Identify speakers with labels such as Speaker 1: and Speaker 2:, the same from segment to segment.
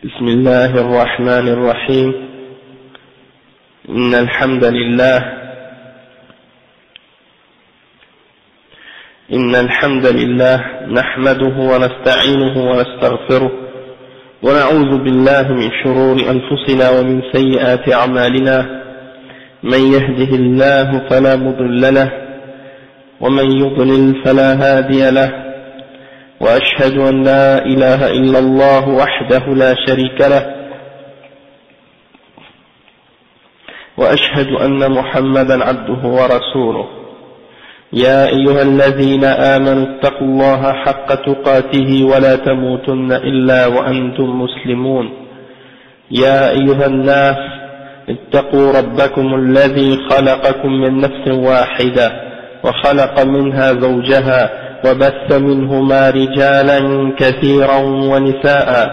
Speaker 1: بسم الله الرحمن الرحيم. إن الحمد لله نحمده ونستعينه ونستغفره ونعوذ بالله من شرور أنفسنا ومن سيئات أعمالنا. من يهده الله فلا مضل له ومن يضلل فلا هادي له، وأشهد أن لا إله إلا الله وحده لا شريك له، وأشهد أن محمدا عبده ورسوله. يا أيها الذين آمنوا اتقوا الله حق تقاته ولا تموتن إلا وأنتم مسلمون. يا أيها الناس اتقوا ربكم الذي خلقكم من نفس واحدة وخلق منها زوجها وبث منهما رجالا كثيرا ونساء،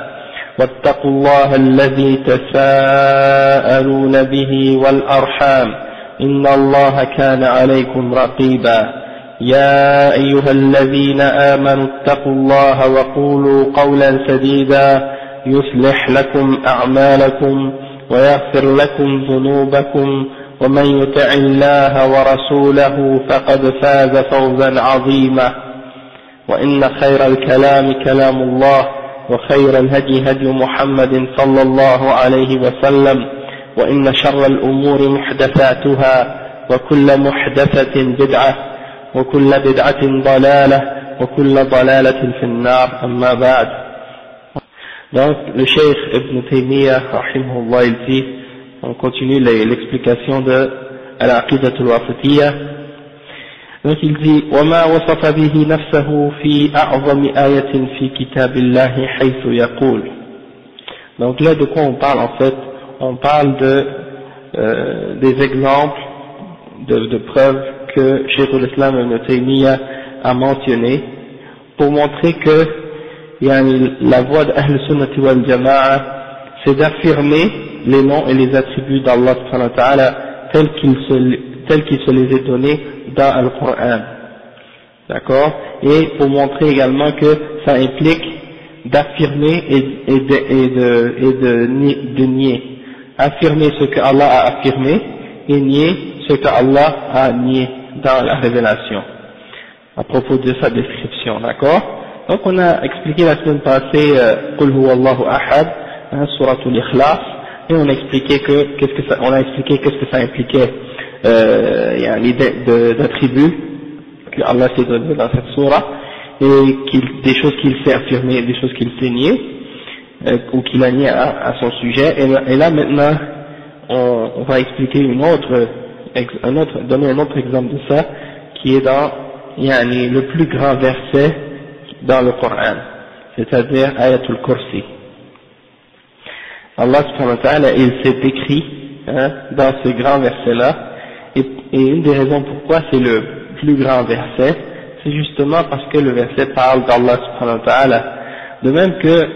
Speaker 1: واتقوا الله الذي تساءلون به والأرحام إن الله كان عليكم رقيبا. يا أيها الذين آمنوا اتقوا الله وقولوا قولا سديدا يصلح لكم أعمالكم ويغفر لكم ذنوبكم، ومن يطع الله ورسوله فقد فاز فوزا عظيما. وإن خير الكلام كلام الله، وخير الهدي هدي محمد صلى الله عليه وسلم، وإن شر الأمور محدثاتها، وكل محدثة بدعة، وكل بدعة ضلالة، وكل ضلالة في النار. أما بعد. Donc le Cheikh Ibn Taymiyyah rahimahullah, il dit, on continue l'explication de Al-Aqidah al-Wasitiyya. Donc il dit وما وصف به نفسه في أعظم آية في كتاب الله حيث يقول. Donc là de quoi on parle en fait? On parle des exemples de preuves que Cheikh al-Islam Ibn Taymiyyah a mentionné pour montrer que la voie d'Ahl Sunnati wal Jama'a, c'est d'affirmer les noms et les attributs d'Allah subhanahu wa ta'ala tels qu'il se les est donnés dans le Coran. D'accord? Et pour montrer également que ça implique d'affirmer et de nier. Affirmer ce que Allah a affirmé et nier ce que Allah a nié dans la révélation à propos de sa description. D'accord? Donc on a expliqué la semaine passée Qul huwa Allahu ahad, Suratul Ikhlas, et on a expliqué qu'est-ce que ça impliquait d'attributs que Allah s'est donné dans cette surah, et des choses qu'il s'est affirmées, des choses qu'il s'est niées, ou qu'il a nié à son sujet. Et là maintenant on va expliquer donner un autre exemple de ça, qui est dans le plus grand verset dans le Coran, c'est-à-dire Ayatul Kursi. Allah subhanahu wa ta'ala, il s'est décrit dans ce grand verset-là, et une des raisons pourquoi c'est le plus grand verset, c'est justement parce que le verset parle d'Allah subhanahu wa ta'ala. De même que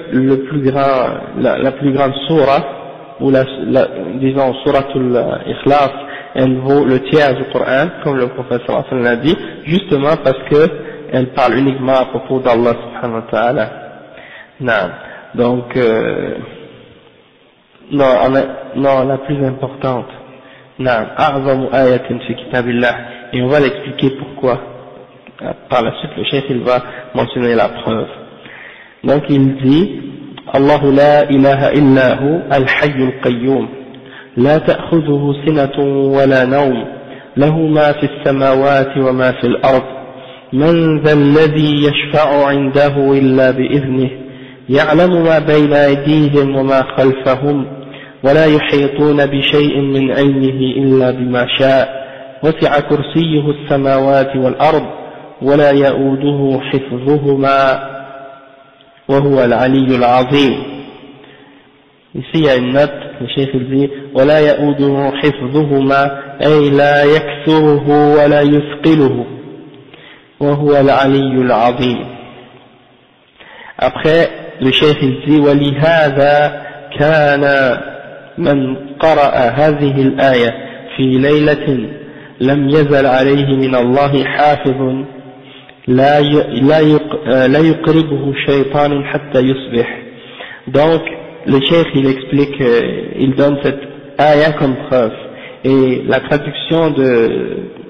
Speaker 1: la plus grande surah, ou disons Suratul Ikhlas, elle vaut le tiers du Coran, comme le prophète sallallahu alayhi wa sallam l'a dit, justement parce que elle parle uniquement à propos d'Allah subhanahu wa ta'ala. Non. Donc, la plus importante. Non. A'zamu ayatin fi kitabillah. Et on va l'expliquer pourquoi. Par la suite, le chef, il va mentionner la preuve. Donc, il dit, Allahu la ilaha illa hu al-hayyul qayyum. La ta'khudhuhu sinatun wa la nawm. Lahu ma fi as-samawati wa ma fi al-ard. من ذا الذي يشفع عنده إلا بإذنه يعلم ما بين أيديهم وما خلفهم ولا يحيطون بشيء من علمه إلا بما شاء وسع كرسيه السماوات والأرض ولا يؤوده حفظهما وهو العلي العظيم. Ici il y a une note, le chef dit ولا يؤوده حفظهما أي لا يكسره ولا يثقله وهو العلي العظيم. Après le cheikh il dit ولهذا كان من قرأ هذه الآية في ليلة لم يزل عليه من الله حافظ لا يقربه شيطان حتى يصبح. Donc le cheikh il explique, il donne cette ayah comme preuve. Et la traduction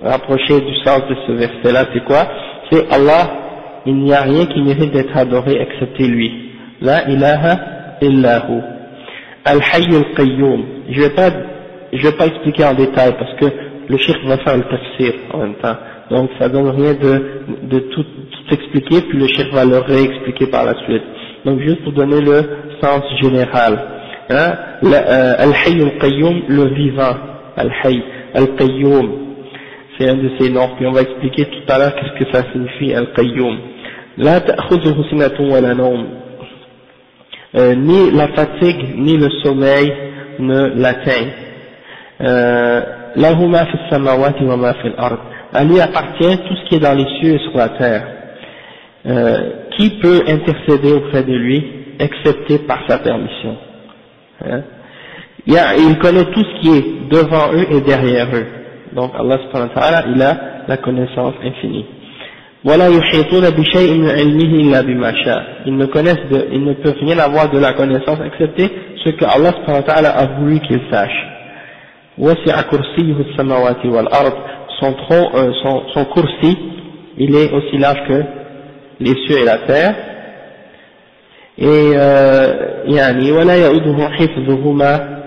Speaker 1: rapprochée du sens de ce verset-là, c'est quoi? C'est Allah, il n'y a rien qui mérite d'être adoré excepté lui. La ilaha illahu. Al-Hayy al-Qayyum. Je vais pas expliquer en détail parce que le cheikh va faire le tafsir en même temps. Donc ça donne rien de tout expliquer, puis le cheikh va le réexpliquer par la suite. Donc juste pour donner le sens général. Hein? Al-Hayy al-Qayyum, le vivant. Al-Hayy al-Qayyum. C'est un de ses noms, puis on va expliquer tout à l'heure qu'est-ce que ça signifie Al-Qayyum. La ta'khudhuhu sinatun wa la nawm. Ni la fatigue, ni le sommeil ne l'atteignent. Lahu ma fi as-samawati wa ma fi al-ard. À lui appartient tout ce qui est dans les cieux et sur la terre. Qui peut intercéder auprès de lui, excepté par sa permission? Hein? Il connaît tout ce qui est devant eux et derrière eux. Donc Allah subhanahu wa ta'ala, il a la connaissance infinie. وَلَا يُحِيطُونَ بِشَيْءٍ مِنْ عِلْمِهِ إِلَّا بِمَا شَاءَ. Ils ne peuvent rien avoir de la connaissance excepté ce que Allah subhanahu wa ta'ala a voulu qu'ils sachent. وَسِعَ كُرْسِيُّهُ السَّمَاوَاتِ وَالْأَرْضِ. Son kursi, il est aussi large que les cieux et la terre. Et يعني ولا يؤوده حفظهما.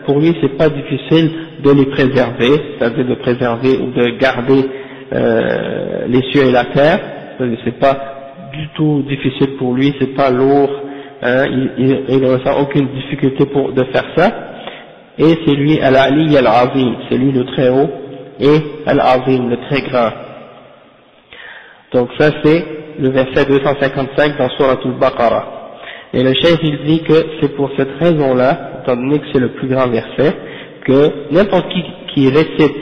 Speaker 1: Pour lui c'est pas difficile de les préserver, c'est-à-dire de préserver ou de garder les cieux et la terre. C'est pas du tout difficile pour lui, c'est pas lourd, il ne ressent aucune difficulté de faire ça. Et c'est lui Al-Ali Al-Azim, c'est lui le très haut, et Al-Azim, le très grand. Donc ça c'est le verset 255 dans Surat Al-Baqarah. Et le cheikh il dit que c'est pour cette raison-là, étant donné que c'est le plus grand verset, que n'importe qui récite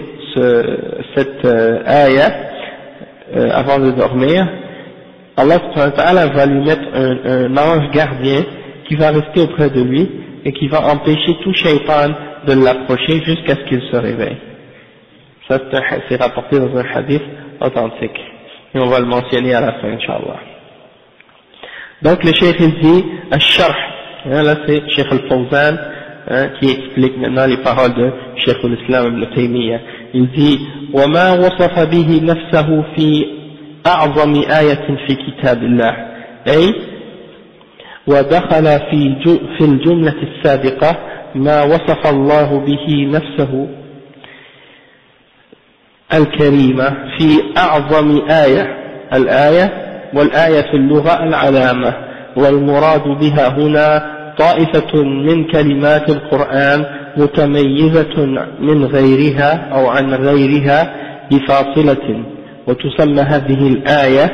Speaker 1: cette ayah avant de dormir, Allah subhanahu wa ta'ala va lui mettre un ange gardien qui va rester auprès de lui et qui va empêcher tout shaitan de l'approcher jusqu'à ce qu'il se réveille. Ça c'est rapporté dans un hadith authentique. Et on va le mentionner à la fin, Inch'Allah. Donc le cheikh il dit, Al-Sharh, là c'est Cheikh Al-Fawzan, qui explique maintenant les paroles de Cheikh Al-Islam Ibn Taymiyyah. Il dit, وَمَا وَصَفَ بِهِ نَفْسَهُ فِي أَعْظَمِ آيَةٍ فِي كِتَابِ اللَّهِ. أي ودخل في الجملة السابقة ما وصف الله به نفسه الكريمة في أعظم آية. الآية والآية في اللغة العلامة، والمراد بها هنا طائفة من كلمات القرآن متميزة من غيرها أو عن غيرها بفاصلة، وتسمى هذه الآية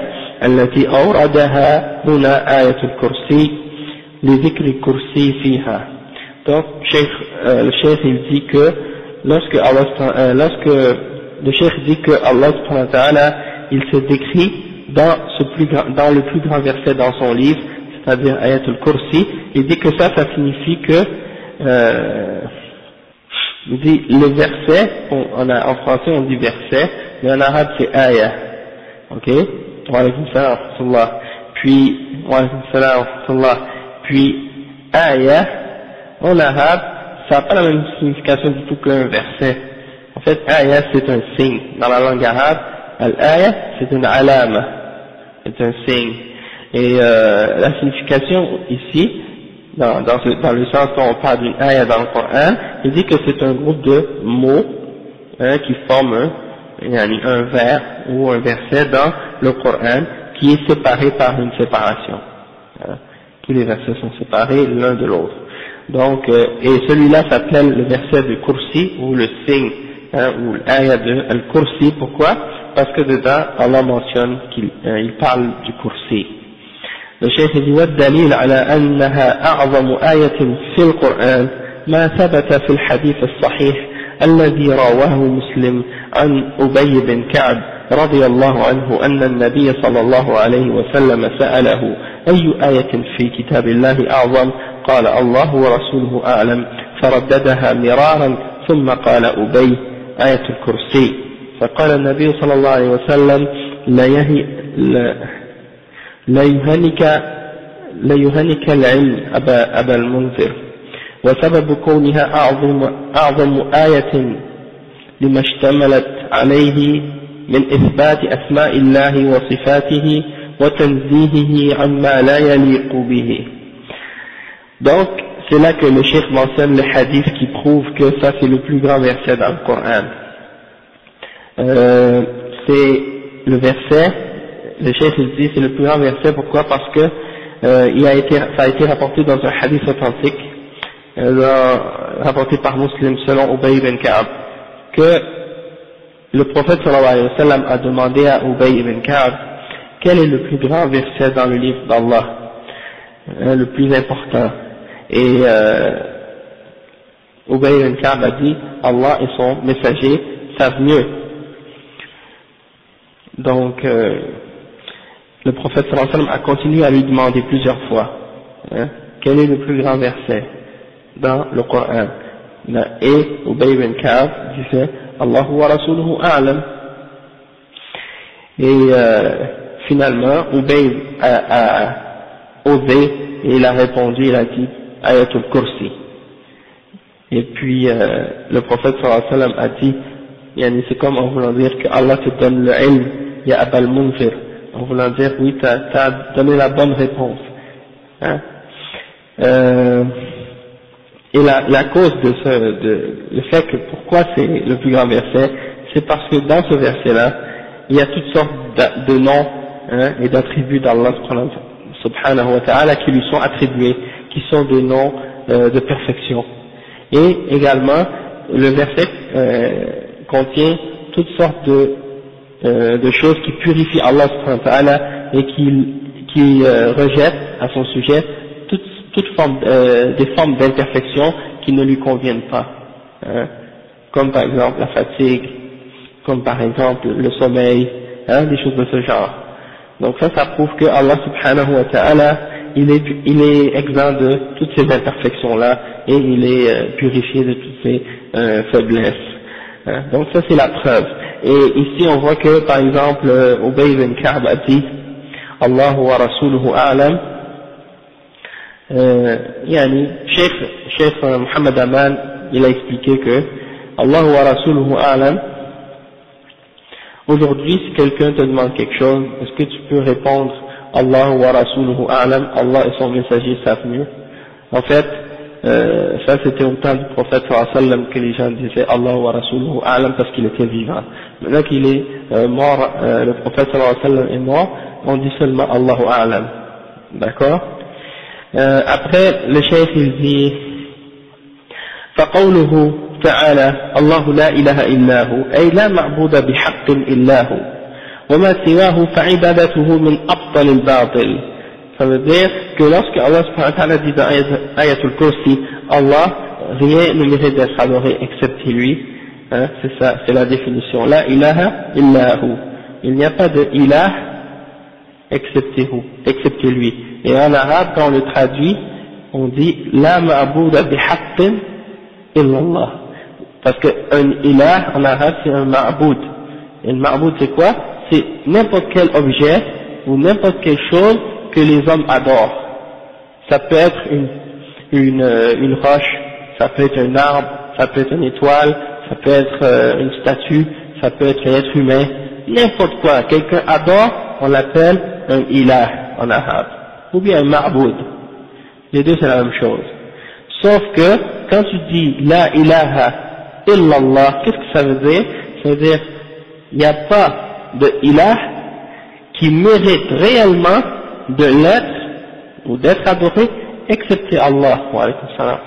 Speaker 1: التي أوردها هنا آية الكرسي لذكر الكرسي فيها. Donc le cheikh il dit que lorsque le cheikh dit que Allah subhanahu wa ta'ala il se décrit dans le plus grand verset dans son livre, c'est-à-dire Ayat al-Kursi, il dit que ça signifie que il dit le verset, en français on dit verset, mais en arabe c'est ayah, ok, wa alaykum salam wa rahmatullah, puis ayah en arabe ça n'a pas la même signification du tout qu'un verset. En fait ayah c'est un signe dans la langue arabe, al-ayah c'est une alama, c'est un signe. Et la signification ici, dans le sens où on parle d'une ayah dans le Coran, il dit que c'est un groupe de mots qui forment un vers ou un verset dans le Coran qui est séparé par une séparation. Tous les versets sont séparés l'un de l'autre. Donc, et celui-là s'appelle le verset du Kursi ou le signe ou l'ayah de Al-Kursi. Pourquoi? Parce que dedans, Allah mentionne qu'il parle du Kursi. Le cheikh dit والدليل على أنها أعظم آية في القرآن ما ثبت في الحديث الصحيح الذي رواه مسلم عن أبي بن كعب رضي الله عنه أن النبي صلى الله عليه وسلم سأله أي آية في كتاب الله أعظم؟ قال الله ورسوله أعلم، فرددها مرارا ثم قال أبي آية الكرسي. فقال النبي صلى الله عليه وسلم لا يهنك ليهنك العلم أبا المنذر وسبب كونها أعظم آية لما اشتملت عليه من إثبات أسماء الله وصفاته وتنزيهه عما لا يليق به. Donc c'est là que le cheikh mentionne le hadith qui prouve que ça c'est le plus grand verset dans le Coran. C'est le verset, le cheikh il dit c'est le plus grand verset, pourquoi? Parce que ça a été rapporté dans un hadith authentique, rapporté par Muslim selon Ubay ibn Ka'ab, que le prophète sallallahu alayhi wa sallam a demandé à Ubay ibn Ka'ab quel est le plus grand verset dans le livre d'Allah, le plus important. Et Ubay ibn Ka'ab a dit Allah et son messager savent mieux. Donc le prophète sallallahu alayhi wa sallam a continué à lui demander plusieurs fois quel est le plus grand verset dans le Coran. Et Ubay ibn Ka'ab disait Allahu wa rasuluhu a'lam. Et finalement Ubay a osé et il a répondu, il a dit Ayatul Kursi. Et puis le prophète sallallahu alayhi wa sallam a dit c'est comme en voulant dire que Allah te donne le ilm, ya Abal Munzir, en voulant dire oui t'as donné la bonne réponse. Et la cause le fait que pourquoi c'est le plus grand verset, c'est parce que dans ce verset là il y a toutes sortes de noms et d'attributs d'Allah subhanahu wa ta'ala qui lui sont attribués, qui sont des noms de perfection. Et également le verset contient toutes sortes de choses qui purifient Allah subhanahu wa ta'ala et qui rejettent à son sujet des formes d'imperfection qui ne lui conviennent pas, comme par exemple la fatigue, comme par exemple le sommeil, des choses de ce genre. Donc ça prouve que Allah subhanahu wa ta'ala il est exempt de toutes ces imperfections là et il est purifié de toutes ces faiblesses. Donc ça c'est la preuve. Et ici on voit que par exemple Ubay ibn Ka'b a dit Allahu wa rasuluhu a'lam. Cheikh Muhammad Aman il a expliqué que Allah wa rasuluhu a'lam. Aujourd'hui si quelqu'un te demande quelque chose, est-ce que tu peux répondre Allah wa rasuluhu a'lam, Allah et son messager savent mieux? En fait ça c'était au temps du prophète sallallahu alayhi wa sallam que les gens disaient Allah wa rasuluhu a'lam parce qu'il était vivant. Maintenant qu'il est mort, le prophète sallallahu alayhi wa sallam est mort, on dit seulement Allahu a'lam. D'accord? Après le cheikh il dit فقوله تعالى الله لا إله إلا هو أي لا معبود بحق إلا هو وما سواه فعبادته من أبطل الباطل. Ça veut dire que lorsque Allah subhanahu wa ta'ala dit dans Ayatul Kursi Allah, rien ne mérite d'être adoré excepté lui, c'est ça, c'est la définition, la ilaha illahu, il n'y a pas de ilah excepté lui. Et en arabe quand on le traduit on dit la ma'bouda bihaqqin illallah, parce que un ilah en arabe c'est un ma'boud. Et le ma'boud c'est quoi? C'est n'importe quel objet ou n'importe quelle chose que les hommes adorent. Ça peut être une roche, ça peut être un arbre, ça peut être une étoile, ça peut être une statue, ça peut être un être humain, n'importe quoi. Quelqu'un adore, on l'appelle un ilah en arabe, ou bien un ma'boud. Les deux c'est la même chose. Sauf que quand tu dis la ilaha illallah, qu'est-ce que ça veut dire? Ça veut dire il n'y a pas de ilah qui mérite réellement de l'être ou d'être adoré excepté Allah. Wa alaykum salam.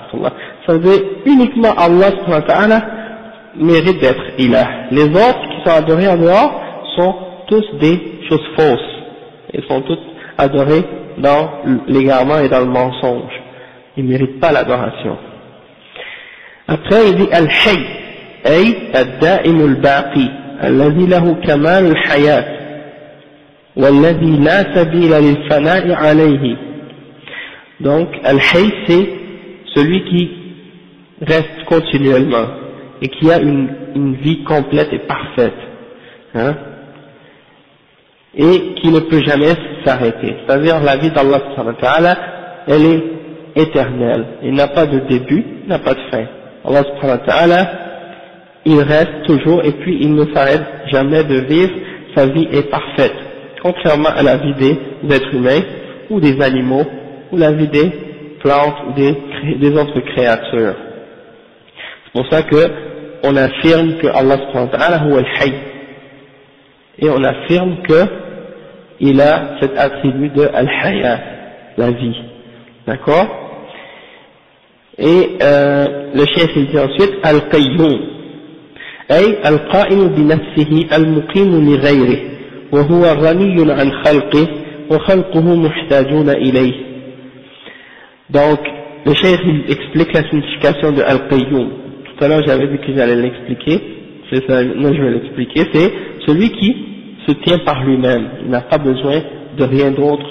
Speaker 1: Ça veut dire uniquement Allah subhanahu wa ta'ala mérite d'être ilah. Les autres qui sont adorés en dehors sont tous des choses fausses. Ils sont tous adorés dans l'égarement et dans le mensonge. Ils ne méritent pas l'adoration. Après il dit al-hayy ay ad-da'im al-baqi alladhi lahu kamal al-hayat والذي لا سبيل للفناء عليه. Donc al-hayy c'est celui qui reste continuellement et qui a une vie complète et parfaite, et qui ne peut jamais s'arrêter. C'est-à-dire la vie d'Allah subhanahu wa ta'ala, elle est éternelle. Il n'a pas de début, il n'a pas de fin. Allah subhanahu wa ta'ala, il reste toujours et puis il ne s'arrête jamais de vivre, sa vie est parfaite. Contrairement à la vie des êtres humains ou des animaux ou la vie des plantes ou des autres créatures. C'est pour ça que on affirme que Allah subhanahu wa ta'ala huwa al-hayy. Et on affirme que il a cet attribut de al-hayat, la vie. D'accord? Et le chef il dit ensuite al-qayyum, ay al-qa'im bi nafsihi al-muqim li ghayrihi wa huwa ghaniyun an khalqihi wa khalquhu muhtajuna ilayhi. Donc le chef il explique la signification de al-qayyum. Tout à l'heure j'avais dit que j'allais l'expliquer, c'est ça, maintenant je vais l'expliquer, c'est celui qui se tient par lui-même, il n'a pas besoin de rien d'autre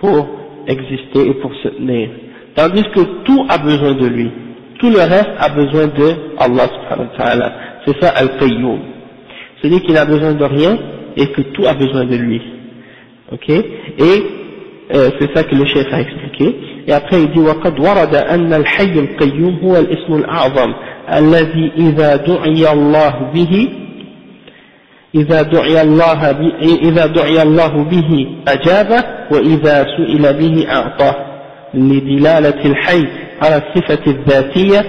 Speaker 1: pour exister et pour se tenir. Tandis que tout a besoin de lui, tout le reste a besoin de Allah subhanahu wa ta'ala. C'est ça al-qayyum. C'est-à-dire qu'il n'a besoin de rien et que tout a besoin de lui. Ok? Et c'est ça que le chef a expliqué. Et après il dit وَقَدْ وَرَدَ أَنَّ الْحَيُّ الْقَيُّومُ هُوَ الْإِسْمُ الْأَعْظَمُ الذي إذا دعي الله به أجابه وإذا سئل به أعطاه لدلالة الحي على الصفة الذاتية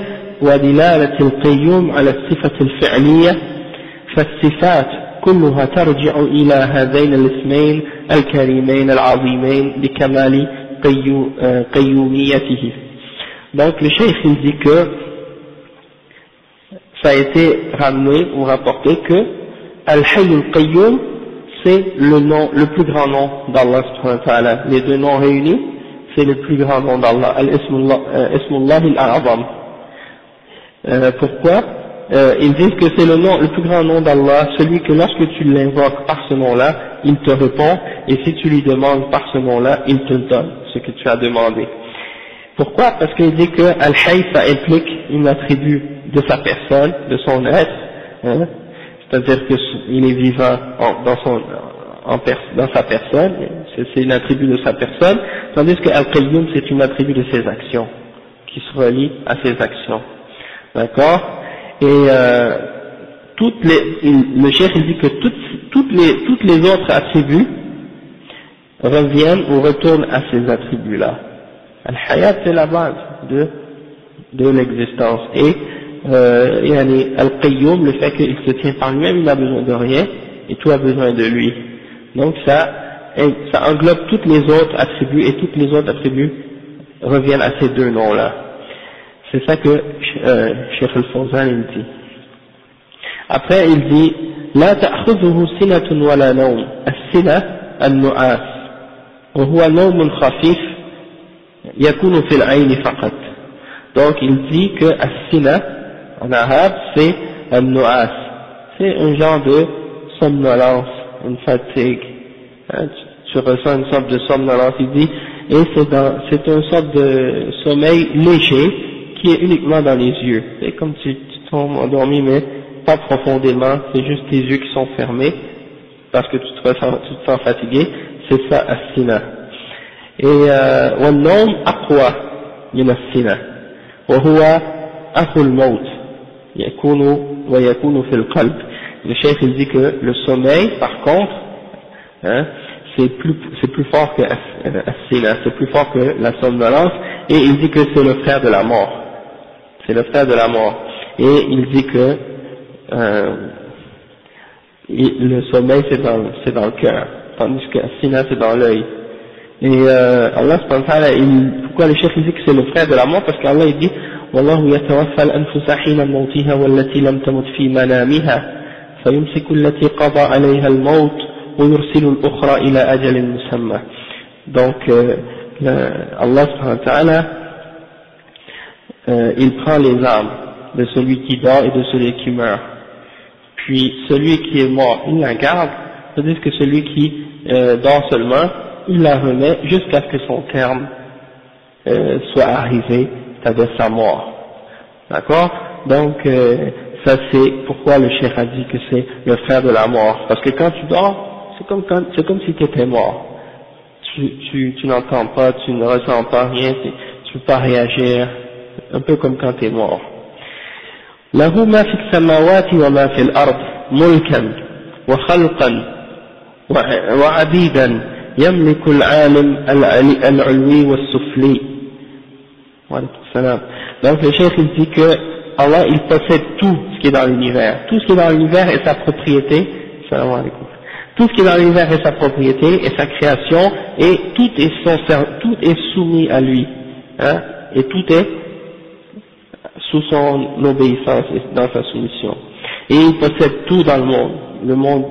Speaker 1: ودلالة القيوم على الصفة الفعلية فالصفات كلها ترجع إلى هذين الاسمين الكريمين العظيمين بكمال قيوميته. Donc le cheikh il dit que ça a été ramené ou rapporté que Al-Hayy al-Qayyum c'est le nom, le plus grand nom d'Allah subhanahu wa ta'ala. Les deux noms réunis, c'est le plus grand nom d'Allah, Al-Ismullah al-A'zam. Pourquoi? Ils disent que c'est le nom, le plus grand nom d'Allah, celui que lorsque tu l'invoques par ce nom-là, il te répond, et si tu lui demandes par ce nom-là, il te donne ce que tu as demandé. Pourquoi? Parce qu'il dit que Al-Hayy, ça implique une attribut de sa personne, de son être, hein? C'est-à-dire qu'il est vivant dans sa personne, c'est une attribut de sa personne, tandis que Al-Qayyum c'est une attribut de ses actions, qui se relie à ses actions. D'accord? Et le cheikh il dit que toutes les autres attributs reviennent ou retournent à ces attributs-là. Al-Hayat c'est la base de l'existence. Et Al-Qayyum, le fait qu'il se tient par lui-même, il n'a besoin de rien et tout a besoin de lui. Donc ça englobe toutes les autres attributs et toutes les autres attributs reviennent à ces deux noms-là. C'est ça que Cheikh Al-Fawzan il dit. Après il dit لا تأخذه سنة ولا نوم السنة النعاس وهو نوم خفيف يكون في العين فقط. Donc il dit que as-sina en arabe c'est un-nu'as, c'est un genre de somnolence, une fatigue, hein, tu ressens une sorte de somnolence, il dit, et c'est une sorte de sommeil léger qui est uniquement dans les yeux, c'est comme si tu tombes endormi mais pas profondément, c'est juste tes yeux qui sont fermés parce que tu te sens fatigué, c'est ça as-sina. Et wal-nawm aqwa min as-sina وهو أخو الموت يكون ويكون في القلب. Le chef il dit que le sommeil par contre hein, c'est plus fort que as-sina, c'est plus fort que la somnolence, et il dit que c'est le frère de la mort, c'est le frère de la mort, et il dit que le sommeil c'est dans le cœur, tandis que as-sina c'est dans l'œil. Et Allah subhanahu wa ta'ala, pourquoi le chef il dit que c'est le frère de la mort? Parce qu'Allah il dit والله يتوفى الأنفس حين موتها والتي لم تمت في منامها فيمسك التي قضى عليها الموت ويرسل الأخرى إلى أجل مسمى. Donc Allah subhanahu wa ta'ala il prend les âmes de celui qui dort et de celui qui meurt, puis celui qui est mort il la garde, c'est-à-dire que celui qui dort seulement il la remet jusqu'à ce que son terme soit arrivé, c'est-à-dire sa mort. D'accord? Donc ça c'est pourquoi le cheikh a dit que c'est le frère de la mort, parce que quand tu dors c'est comme si tu étais mort, tu n'entends pas, tu ne ressens pas rien, tu peux pas réagir, un peu comme quand tu es mort. له ما في السماوات وما في الأرض ملكا وخلقا وعبيدا يملك العالم العلوي والسفلي. Donc le cheikh il dit que Allah il possède tout ce qui est dans l'univers. Tout ce qui est dans l'univers est sa propriété. Salam alaikum. Tout ce qui est dans l'univers est sa propriété et sa création, et tout est soumis à lui, hein, et tout est sous son obéissance et dans sa soumission. Et il possède tout dans le monde. Le monde,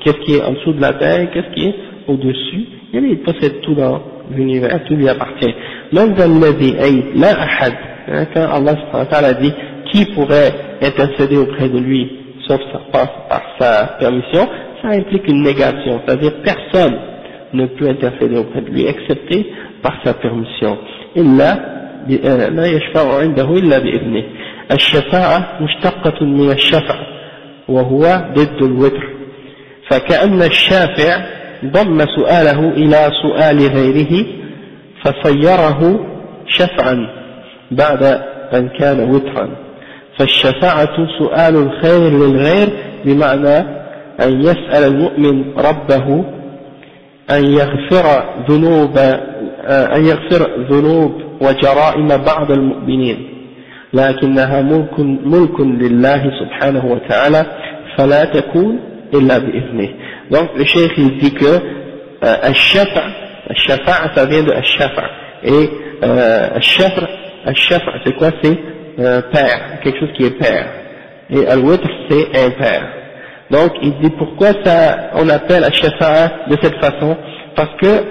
Speaker 1: qu'est-ce qui est en dessous de la terre, qu'est-ce qui est au-dessus, il possède tout dans l'univers, tout lui appartient. Même dans le la ahad, quand Allah subhanahu wa ta'ala dit qui pourrait intercéder auprès de lui, sauf par sa permission, ça implique une négation, c'est-à-dire personne ne peut intercéder auprès de lui, excepté par sa permission. لا يشفع عنده إلا بإذنه. الشفاعة مشتقة من الشفع وهو ضد الوتر، فكأن الشافع ضم سؤاله إلى سؤال غيره فصيره شفعا بعد أن كان وترا. فالشفاعة سؤال الخير للغير، بمعنى أن يسأل المؤمن ربه أن يغفر ذنوب وجرائم بعض المؤمنين، لكنها ملك لله سبحانه وتعالى فلا تكون إلا بإذنه. Donc le cheikh il dit que al-shafa' ça vient de al-shafa', et al-shafa' c'est quoi? C'est père, quelque chose qui est père, et al-witr c'est impair. Donc il dit pourquoi ça on appelle al-shafa' de cette façon, parce que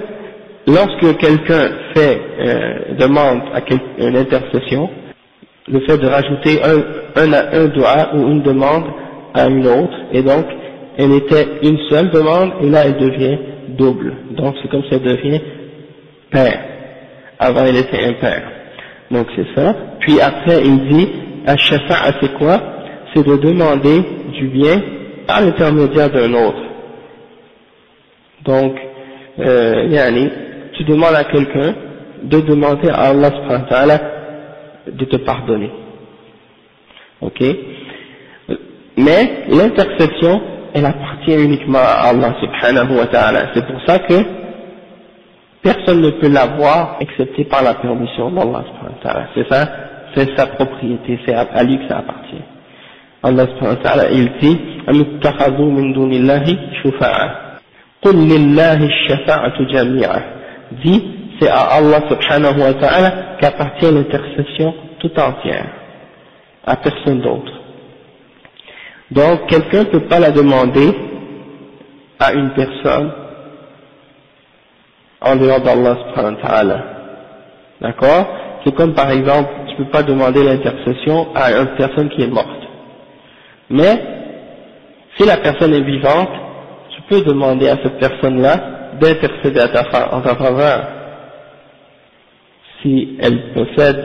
Speaker 1: lorsque quelqu'un demande une intercession, le fait de rajouter un doua ou une demande à une autre, et donc elle était une seule demande, et là elle devient double. Donc c'est comme ça, elle devient pair. Avant elle était impair. Donc c'est ça. Puis après il dit, al-shafa'a c'est quoi? C'est de demander du bien par l'intermédiaire d'un autre. Donc, tu demandes à quelqu'un de demander à Allah subhanahu wa ta'ala de te pardonner. Ok? Mais l'intercession, elle appartient uniquement à Allah subhanahu wa ta'ala. C'est pour ça que personne ne peut l'avoir excepté par la permission d'Allah subhanahu wa ta'ala. C'est ça, c'est sa propriété, c'est à lui que ça appartient. Allah subhanahu wa ta'ala, il dit, amittakhadhu min dunillahi shufa'a. Qul lillahi ash-shafa'atu jami'a. Dit, c'est à Allah subhanahu wa ta'ala qu'appartient l'intercession tout entière, à personne d'autre. Donc quelqu'un ne peut pas la demander à une personne en dehors d'Allah subhanahu wa ta'ala. D'accord? C'est comme par exemple, tu ne peux pas demander l'intercession à une personne qui est morte. Mais, si la personne est vivante, tu peux demander à cette personne-là d'intercéder en ta faveur, si elle possède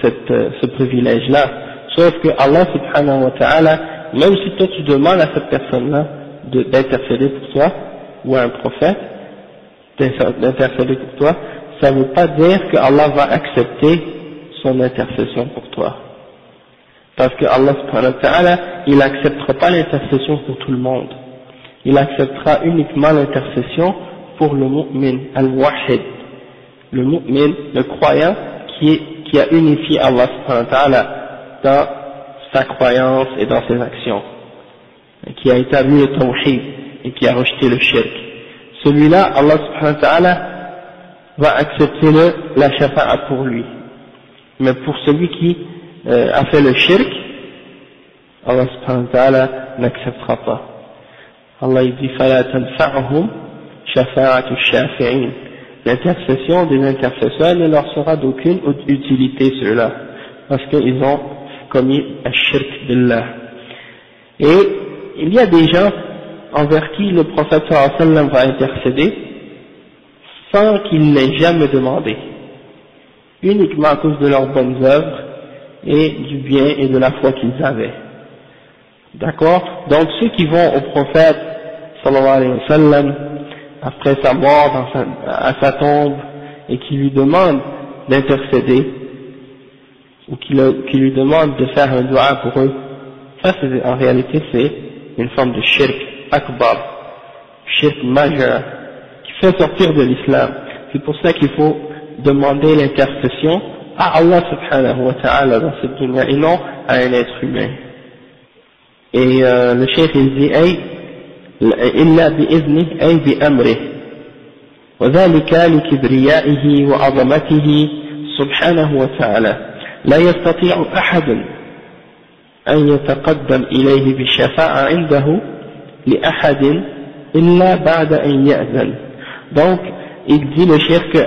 Speaker 1: ce privilège-là. Sauf que Allah subhanahu wa ta'ala, même si toi tu demandes à cette personne-là d'intercéder pour toi, ou à un prophète d'intercéder pour toi, ça ne veut pas dire que Allah va accepter son intercession pour toi. Parce que Allah subhanahu wa ta'ala, il n'acceptera pas l'intercession pour tout le monde. Il acceptera uniquement l'intercession pour le mu'min, al-wahid. Le mu'min, le croyant, qui a unifié Allah subhanahu wa ta'ala dans sa croyance et dans ses actions. Et qui a établi le tawhid et qui a rejeté le shirk. Celui-là, Allah subhanahu wa ta'ala va accepter la shafa'a pour lui. Mais pour celui qui a fait le shirk, Allah subhanahu wa ta'ala n'acceptera pas. Allah il dit فَلَا تَنْفَعُهُمْ شَفَاعَةُ الشَّافِعِينَ. L'intercession des intercesseurs ne leur sera d'aucune utilité ceux-là, parce qu'ils ont commis al-shirk billah. Et il y a des gens envers qui le prophète sallallahu alayhi wa sallam va intercéder sans qu'il l'ait jamais demandé, uniquement à cause de leurs bonnes œuvres et du bien et de la foi qu'ils avaient. D'accord? Donc ceux qui vont au prophète sallallahu alayhi wa sallam après sa mort à sa tombe, et qui lui demande d'intercéder, ou qui lui demande de faire un dua pour eux, ça en réalité c'est une forme de shirk akbar, shirk majeur, qui fait sortir de l'islam. C'est pour ça qu'il faut demander l'intercession à Allah subhanahu wa ta'ala dans cette dunya et non à un être humain. Et le cheikh il dit إلا بإذنه أي بأمره وذلك لكبريائه وعظمته سبحانه وتعالى لا يستطيع أحد أن يتقدم إليه بالشفاعة عنده لأحد إلا بعد أن يأذن. Donc il dit le cheikh que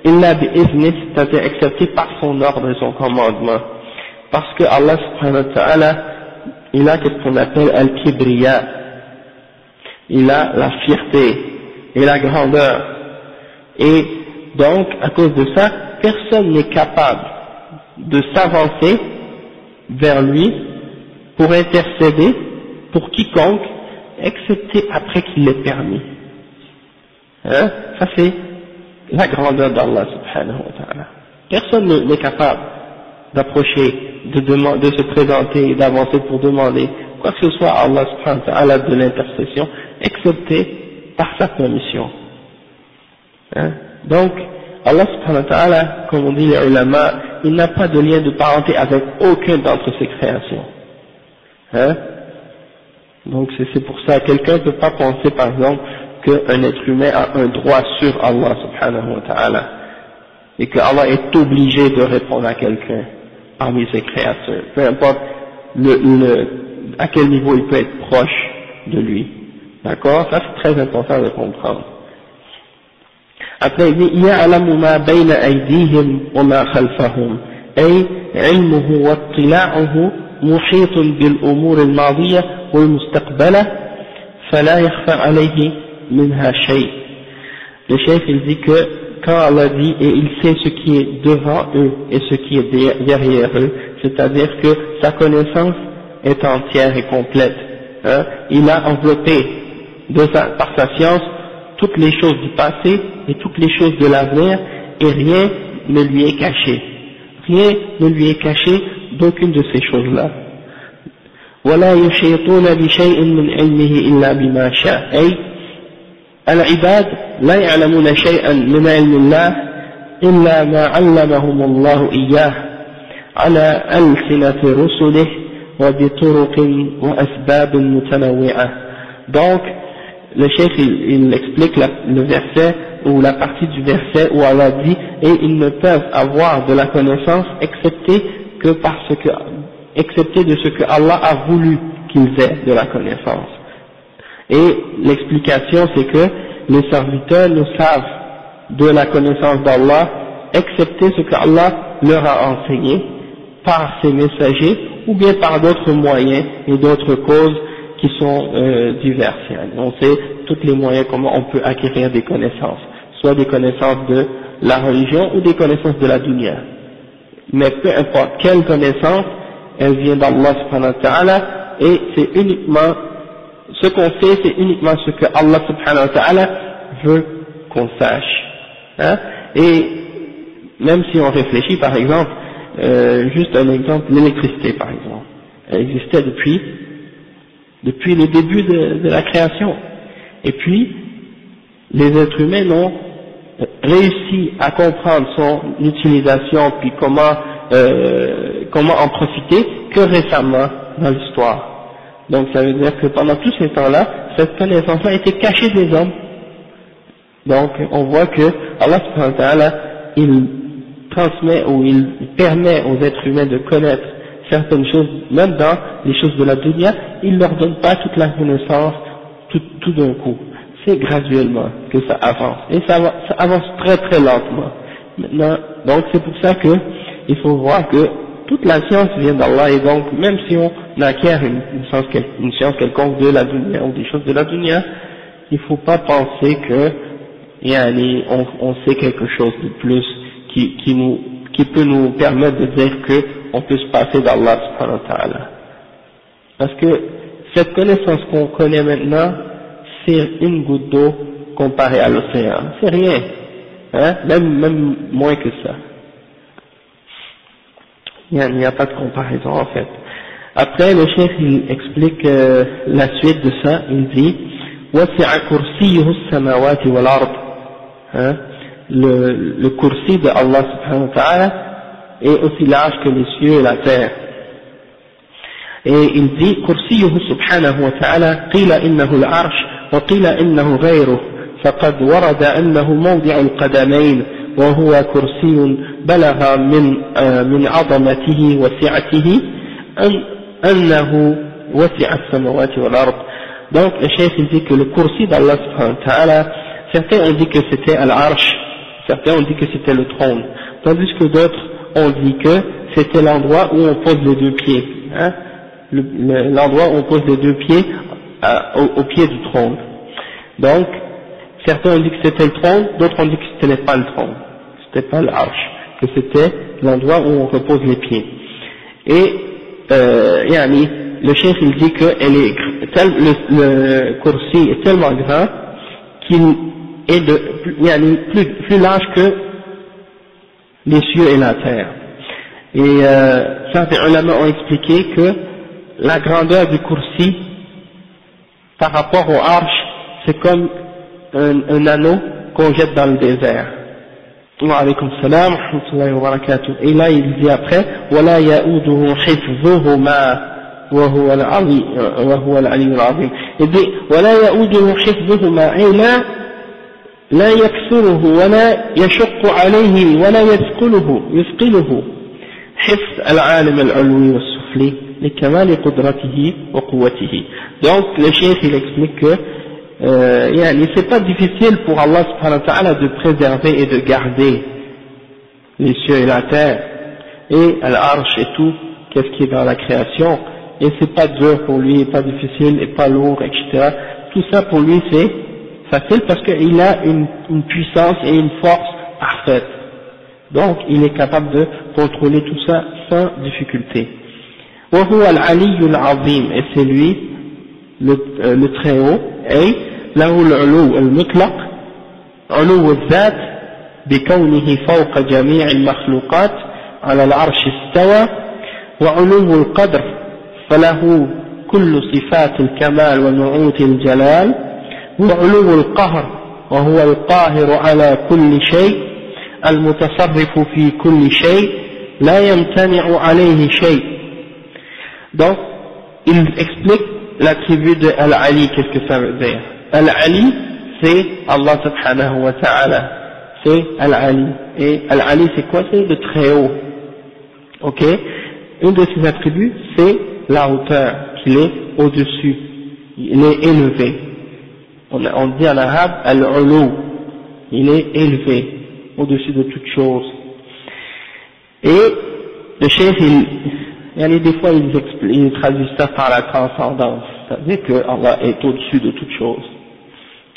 Speaker 1: إلا بإذنه, c'est-à-dire accepté par son ordre et son commandement, parce que Allah subhanahu wa ta'ala il a ce qu'on appelle al-kibriya, il a la fierté et la grandeur, et donc à cause de ça personne n'est capable de s'avancer vers lui pour intercéder pour quiconque excepté après qu'il l'ait permis. Hein? Ça c'est la grandeur d'Allah subhanahu wa ta'ala. Personne n'est capable d'approcher, de se présenter et d'avancer pour demander quoi que ce soit à Allah subhanahu wa ta'ala de l'intercession, excepté par sa permission. Hein? Donc, Allah subhanahu wa ta'ala, comme on dit les ulama, il n'a pas de lien de parenté avec aucun d'entre ses créations. Hein? Donc c'est pour ça, quelqu'un ne peut pas penser par exemple qu'un être humain a un droit sur Allah subhanahu wa ta'ala, et que Allah est obligé de répondre à quelqu'un parmi ses créatures, peu importe à quel niveau il peut être proche de lui. D'accord? Ça c'est très important de comprendre. Après il dit يَعْلَمُ مَا بَيْنَ أَيْدِيهِمْ وَمَا خَلْفَهُمْ أي علمه واطلاعه محيط بالأمور الماضية والمستقبلة فلا يخفى عليه منها شيء. Le chef il dit que quand Allah dit et il sait ce qui est devant eux et ce qui est derrière eux, c'est-à-dire que sa connaissance est entière et complète. Hein? Il a enveloppé par sa science toutes les choses du passé et toutes les choses de l'avenir, et rien ne lui est caché. Rien ne lui est caché d'aucune de ces choses-là. ولا يحيطون بشيء من علمه إلا بما شاء أي العباد لا يعلمون شيئا من علم الله إلا ما علمهم الله إياه على ألسنة رسله وبطرق وأسباب متنوعة. Donc le chef il explique le verset ou la partie du verset où Allah dit et ils ne peuvent avoir de la connaissance excepté de ce que Allah a voulu qu'ils aient de la connaissance. Et l'explication c'est que les serviteurs ne savent de la connaissance d'Allah excepté ce que Allah leur a enseigné par ses messagers ou bien par d'autres moyens et d'autres causes qui sont diverses. On sait tous les moyens comment on peut acquérir des connaissances, soit des connaissances de la religion ou des connaissances de la dunya. Mais peu importe quelle connaissance, elle vient d'Allah subhanahu wa ta'ala, et c'est uniquement, ce qu'on fait, c'est uniquement ce que Allah subhanahu wa ta'ala veut qu'on sache. Hein? Et même si on réfléchit, par exemple, juste un exemple, l'électricité par exemple, elle existait depuis le début de la création. Et puis, les êtres humains n'ont réussi à comprendre son utilisation, puis comment en profiter que récemment dans l'histoire. Donc ça veut dire que pendant tous ces temps-là, cette connaissance-là était cachée des hommes. Donc on voit que Allah subhanahu wa ta'ala, il transmet ou il permet aux êtres humains de connaître certaines choses, même dans les choses de la dunya, il ne leur donne pas toute la connaissance tout d'un coup. C'est graduellement que ça avance. Et ça avance très très lentement. Maintenant, donc c'est pour ça que il faut voir que toute la science vient d'Allah, et donc même si on acquiert une science quelconque de la dunya ou des choses de la dunya, il ne faut pas penser que on sait quelque chose de plus qui peut nous permettre de dire qu'on peut se passer d'Allah subhanahu wa ta'ala. Parce que cette connaissance qu'on connaît maintenant, c'est une goutte d'eau comparé à l'océan, c'est rien, hein, même moins que ça. Il n'y a pas de comparaison en fait. Après le chef il explique la suite de ça, il dit وَسِعَ كُرْسِيُّهُ السَّمَاوَاتِ وَالْأَرْضِ, hein, le kursi de Allah subhanahu wa ta'ala est aussi large que les cieux et la terre. Et il dit كُرْسِيُّهُ سبحانه وتعالى قيل إنه العرش وقيل إنه غيره فقد ورد أنه موضع القدمين وهو كرسي بلغ من عظمته وسعته أنه وسع السماوات والأرض. Donc le chef il dit que le kursi d'Allah subhanahu wa ta'ala, certains ont dit que c'était al-arsh, certains ont dit que c'était le trône, tandis que d'autres ont dit que c'était l'endroit où on pose les deux pieds, hein, l'endroit où on pose les deux pieds au pied du trône. Donc certains ont dit que c'était le trône, d'autres ont dit que ce n'était pas le trône, c'était pas l'arche, que c'était l'endroit où on repose les pieds. Et yani, le chef il dit que le kursi est tellement grand qu'il est plus large que les cieux et la terre. Et certains ulama ont expliqué que la grandeur du kursi par rapport au arche, c'est comme un anneau qu'on jette dans le désert. Wa alaykum salam wa rahmatullahi wa barakatuh. Et là il dit après وَلَا يَؤُودُهُ حِفْظُهُمَا وَهُوَ الْعَلِيُّ الْعَظِيمُ. Il dit وَلَا يَؤُودُهُ حِفْظُهُمَا أي لا يكسره ولا يشق عليه ولا يثقله حفظ العالم العلوي والسفلي لكمال قدرته وقوته. Donc le chef il explique que c'est pas difficile pour Allah subhanahu wa ta'ala de préserver et de garder les cieux et la terre et l'arche et tout, qu'est-ce qui est dans la création, et c'est pas dur pour lui, pas difficile et pas lourd, etc. Tout ça pour lui c'est facile parce qu'il a une puissance et une force parfaite. Donc il est capable de contrôler tout ça sans difficulté. وهو العلي العظيم, et c'est lui le très haut, et له العلو المطلق علو الذات بكونه فوق جميع المخلوقات على العرش استوى, وعلو القدر فله كل صفات الكمال ونعوت الجلال, وعلو القهر وهو القاهر على كل شيء المتصرف في كل شيء لا يمتنع عليه شيء. Donc il explique l'attribut de Al-Ali, qu'est-ce que ça veut dire. Al-Ali c'est Allah subhanahu wa ta'ala, c'est Al-Ali, et Al-Ali c'est quoi? C'est le très haut, ok. Une de ses attributs c'est la hauteur, qu'il est au-dessus, il est élevé. On dit en arabe Al-Ulu, il est élevé au-dessus de toute chose. Et le chef des fois il traduit ça par la transcendance, c'est-à-dire que Allah est au-dessus de toute chose,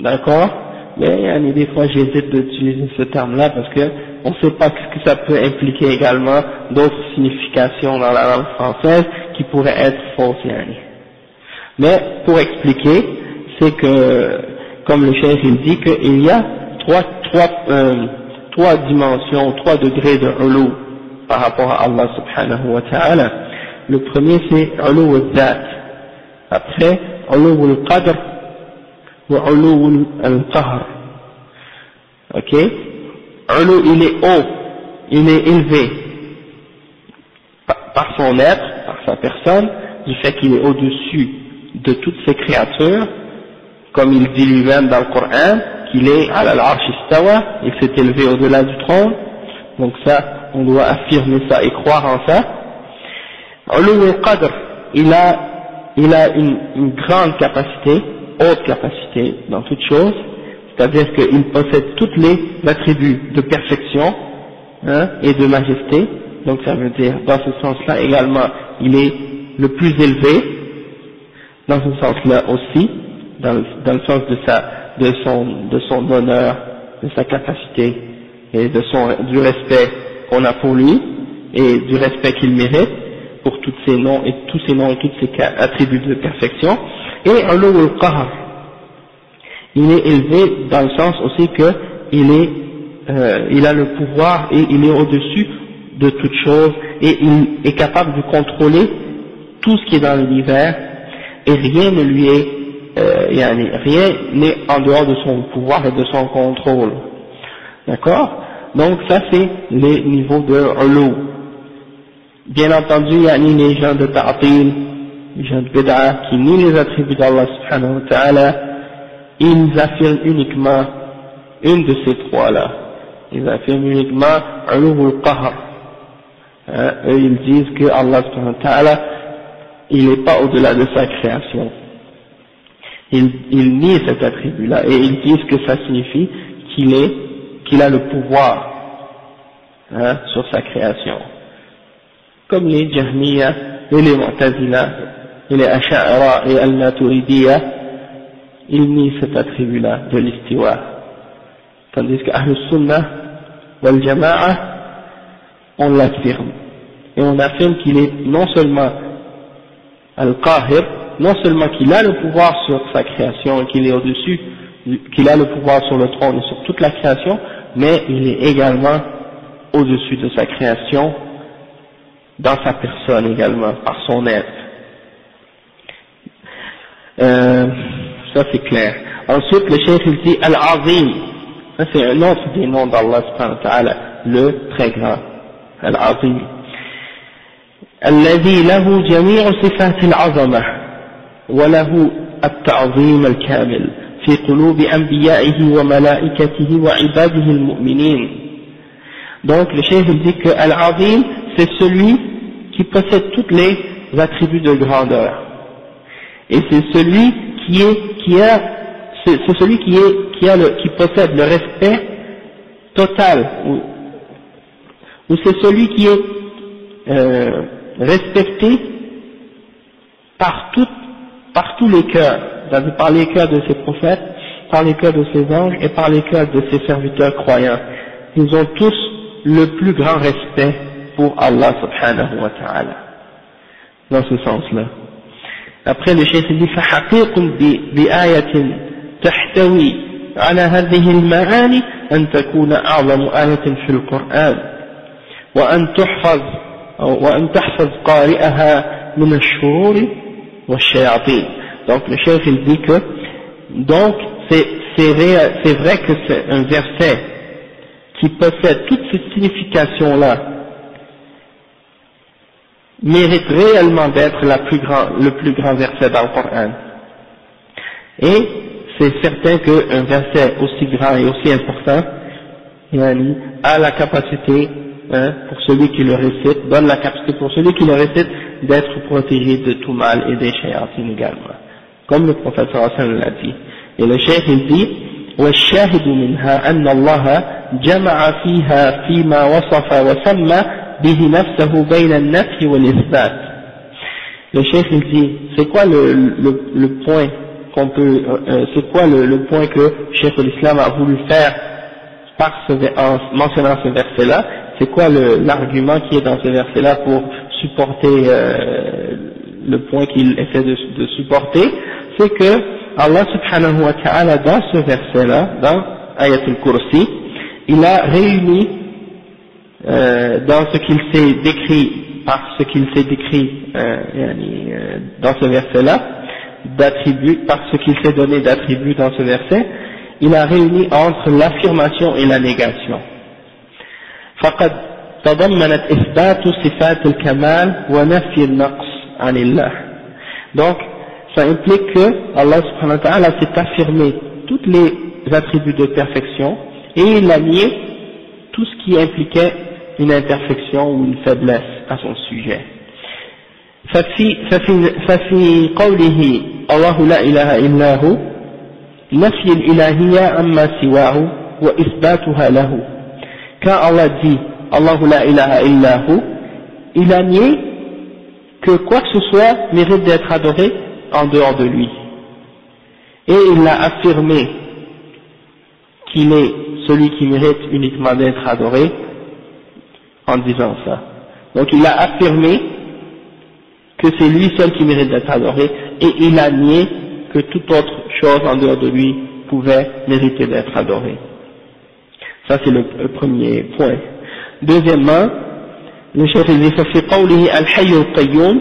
Speaker 1: d'accord. Mais des fois j'hésite d'utiliser ce terme-là parce que on ne sait pas ce que ça peut impliquer également d'autres significations dans la langue française qui pourraient être fausses. Mais pour expliquer, c'est que, comme le chef il dit qu'il y a trois dimensions, 3 degrés de ulu par rapport à Allah subhanahu wa ta'ala. Le premier c'est ulu al-dhat, après ulu al-qadr wa ulu al-qahr, ok. Ulu il est haut, il est élevé par son être, par sa personne, du fait qu'il est au-dessus de toutes ces créatures, comme il dit lui-même dans le Coran, qu'il est à l'arsh istawa, il s'est élevé au-delà du trône. Donc ça, on doit affirmer ça et croire en ça. Ulu al-qadr, il a une grande capacité, haute capacité dans toute chose, c'est-à-dire qu'il possède tous les attributs de perfection, hein, et de majesté. Donc ça veut dire, dans ce sens-là également, il est le plus élevé, dans ce sens-là aussi, dans le sens de son honneur, de sa capacité et du respect qu'on a pour lui et du respect qu'il mérite pour tous ses noms et tous ses attributs de perfection. Et ulu al-qahr, Il est élevé dans le sens aussi que il a le pouvoir et il est au-dessus de toute chose et il est capable de contrôler tout ce qui est dans l'univers et rien ne lui est, rien n'est en dehors de son pouvoir et de son contrôle. D'accord? Donc ça c'est les niveaux de ulu. Bien entendu, il y a les gens de ta'til, les gens de bid'a qui nient les attributs d'Allah subhanahu wa ta'ala, ils affirment uniquement une de ces trois-là. Ils affirment uniquement ulu al-qahr. Eux ils disent que Allah subhanahu wa ta'ala, il n'est pas au-delà de sa création. Ils nient cet attribut-là et ils disent que ça signifie qu'il a le pouvoir sur sa création. Comme les Jahmiya et les Mu'tazila et les Ash'ara et Al-Maturidiyya, ils nient cet attribut-là de l'istiwa. Tandis que Ahlus Sunnah wal Jama'a, on l'affirme. Et on affirme qu'il est non seulement Al-Qahir, non seulement qu'il a le pouvoir sur sa création et qu'il est au-dessus, qu'il a le pouvoir sur le trône et sur toute la création, mais il est également au-dessus de sa création, dans sa personne également, par son être. Ça c'est clair. Ensuite, le cheikh il dit Al-Azim. Ça c'est un autre des noms d'Allah subhanahu wa ta'ala, le très grand. Al-Azim. الذي له جميع صفات العظمة وله التعظيم الكامل في قلوب أنبيائه وملائكته وعباده المؤمنين. Donc le cheikh dit que Al-Azim c'est celui qui possède tous les attributs de grandeur et c'est celui qui possède le respect total ou c'est celui qui est respecté par tous les cœurs, par les cœurs de ses prophètes, par les cœurs de ses anges et par les cœurs de ses serviteurs croyants. Ils ont tous le plus grand respect pour Allah subhanahu wa ta'ala. Dans ce sens-là. Après le cheikh dit فحقيق بآية تحتوي على هذه المعاني أن تكون أعظم آية في القرآن وأن تحفظ قارئها من الشرور والشياطين. Donc le cheikh il dit que donc c'est vrai que c'est un verset qui possède toutes ces significations-là mérite réellement d'être le plus grand verset dans le Coran. Et c'est certain qu'un verset aussi grand et aussi important a la capacité, pour celui qui le récite, donne la capacité pour celui qui le récite d'être protégé de tout mal et des shayatines également. Comme le prophète sallallahu alayhi wa sallam l'a dit. Et le cheikh il dit والشاهد منها أن الله جمع فيها فيما وصف وسمى به نفسه بين النفي والإثبات. Le cheikh il dit c'est quoi le point qu'on peut c'est quoi le point que Cheikh l'Islam a voulu faire en mentionnant ce verset là, c'est quoi l'argument qui est dans ce verset là pour supporter le point qu'il essaie de supporter, c'est que Allah subhanahu wa ta'ala dans ce verset là, dans Ayatul Kursi, il a réuni dans ce qu'il s'est décrit, dans ce verset là, d'attributs, par ce qu'il s'est donné d'attributs dans ce verset, il a réuni entre l'affirmation et la négation. فقد تضمنت إثبات صفات الكمال ونفي النقص عن الله. Donc ça implique que Allah subhanahu wa ta'ala s'est affirmé tous les attributs de perfection et il a nié tout ce qui impliquait une imperfection ou une faiblesse à son sujet. ففي قوله الله لا إله إلا هو نفي الإلهية عما سواه وإثباتها له. Quand Allah dit Allahu la ilaha illa hu, il a nié que quoi que ce soit mérite d'être adoré en dehors de lui. Et il a affirmé qu'il est celui qui mérite uniquement d'être adoré en disant ça. Donc il a affirmé que c'est lui seul qui mérite d'être adoré et il a nié que toute autre chose en dehors de lui pouvait mériter d'être adoré. Ça c'est le premier point. Deuxièmement, le chef dit ففي قوله الحي القيوم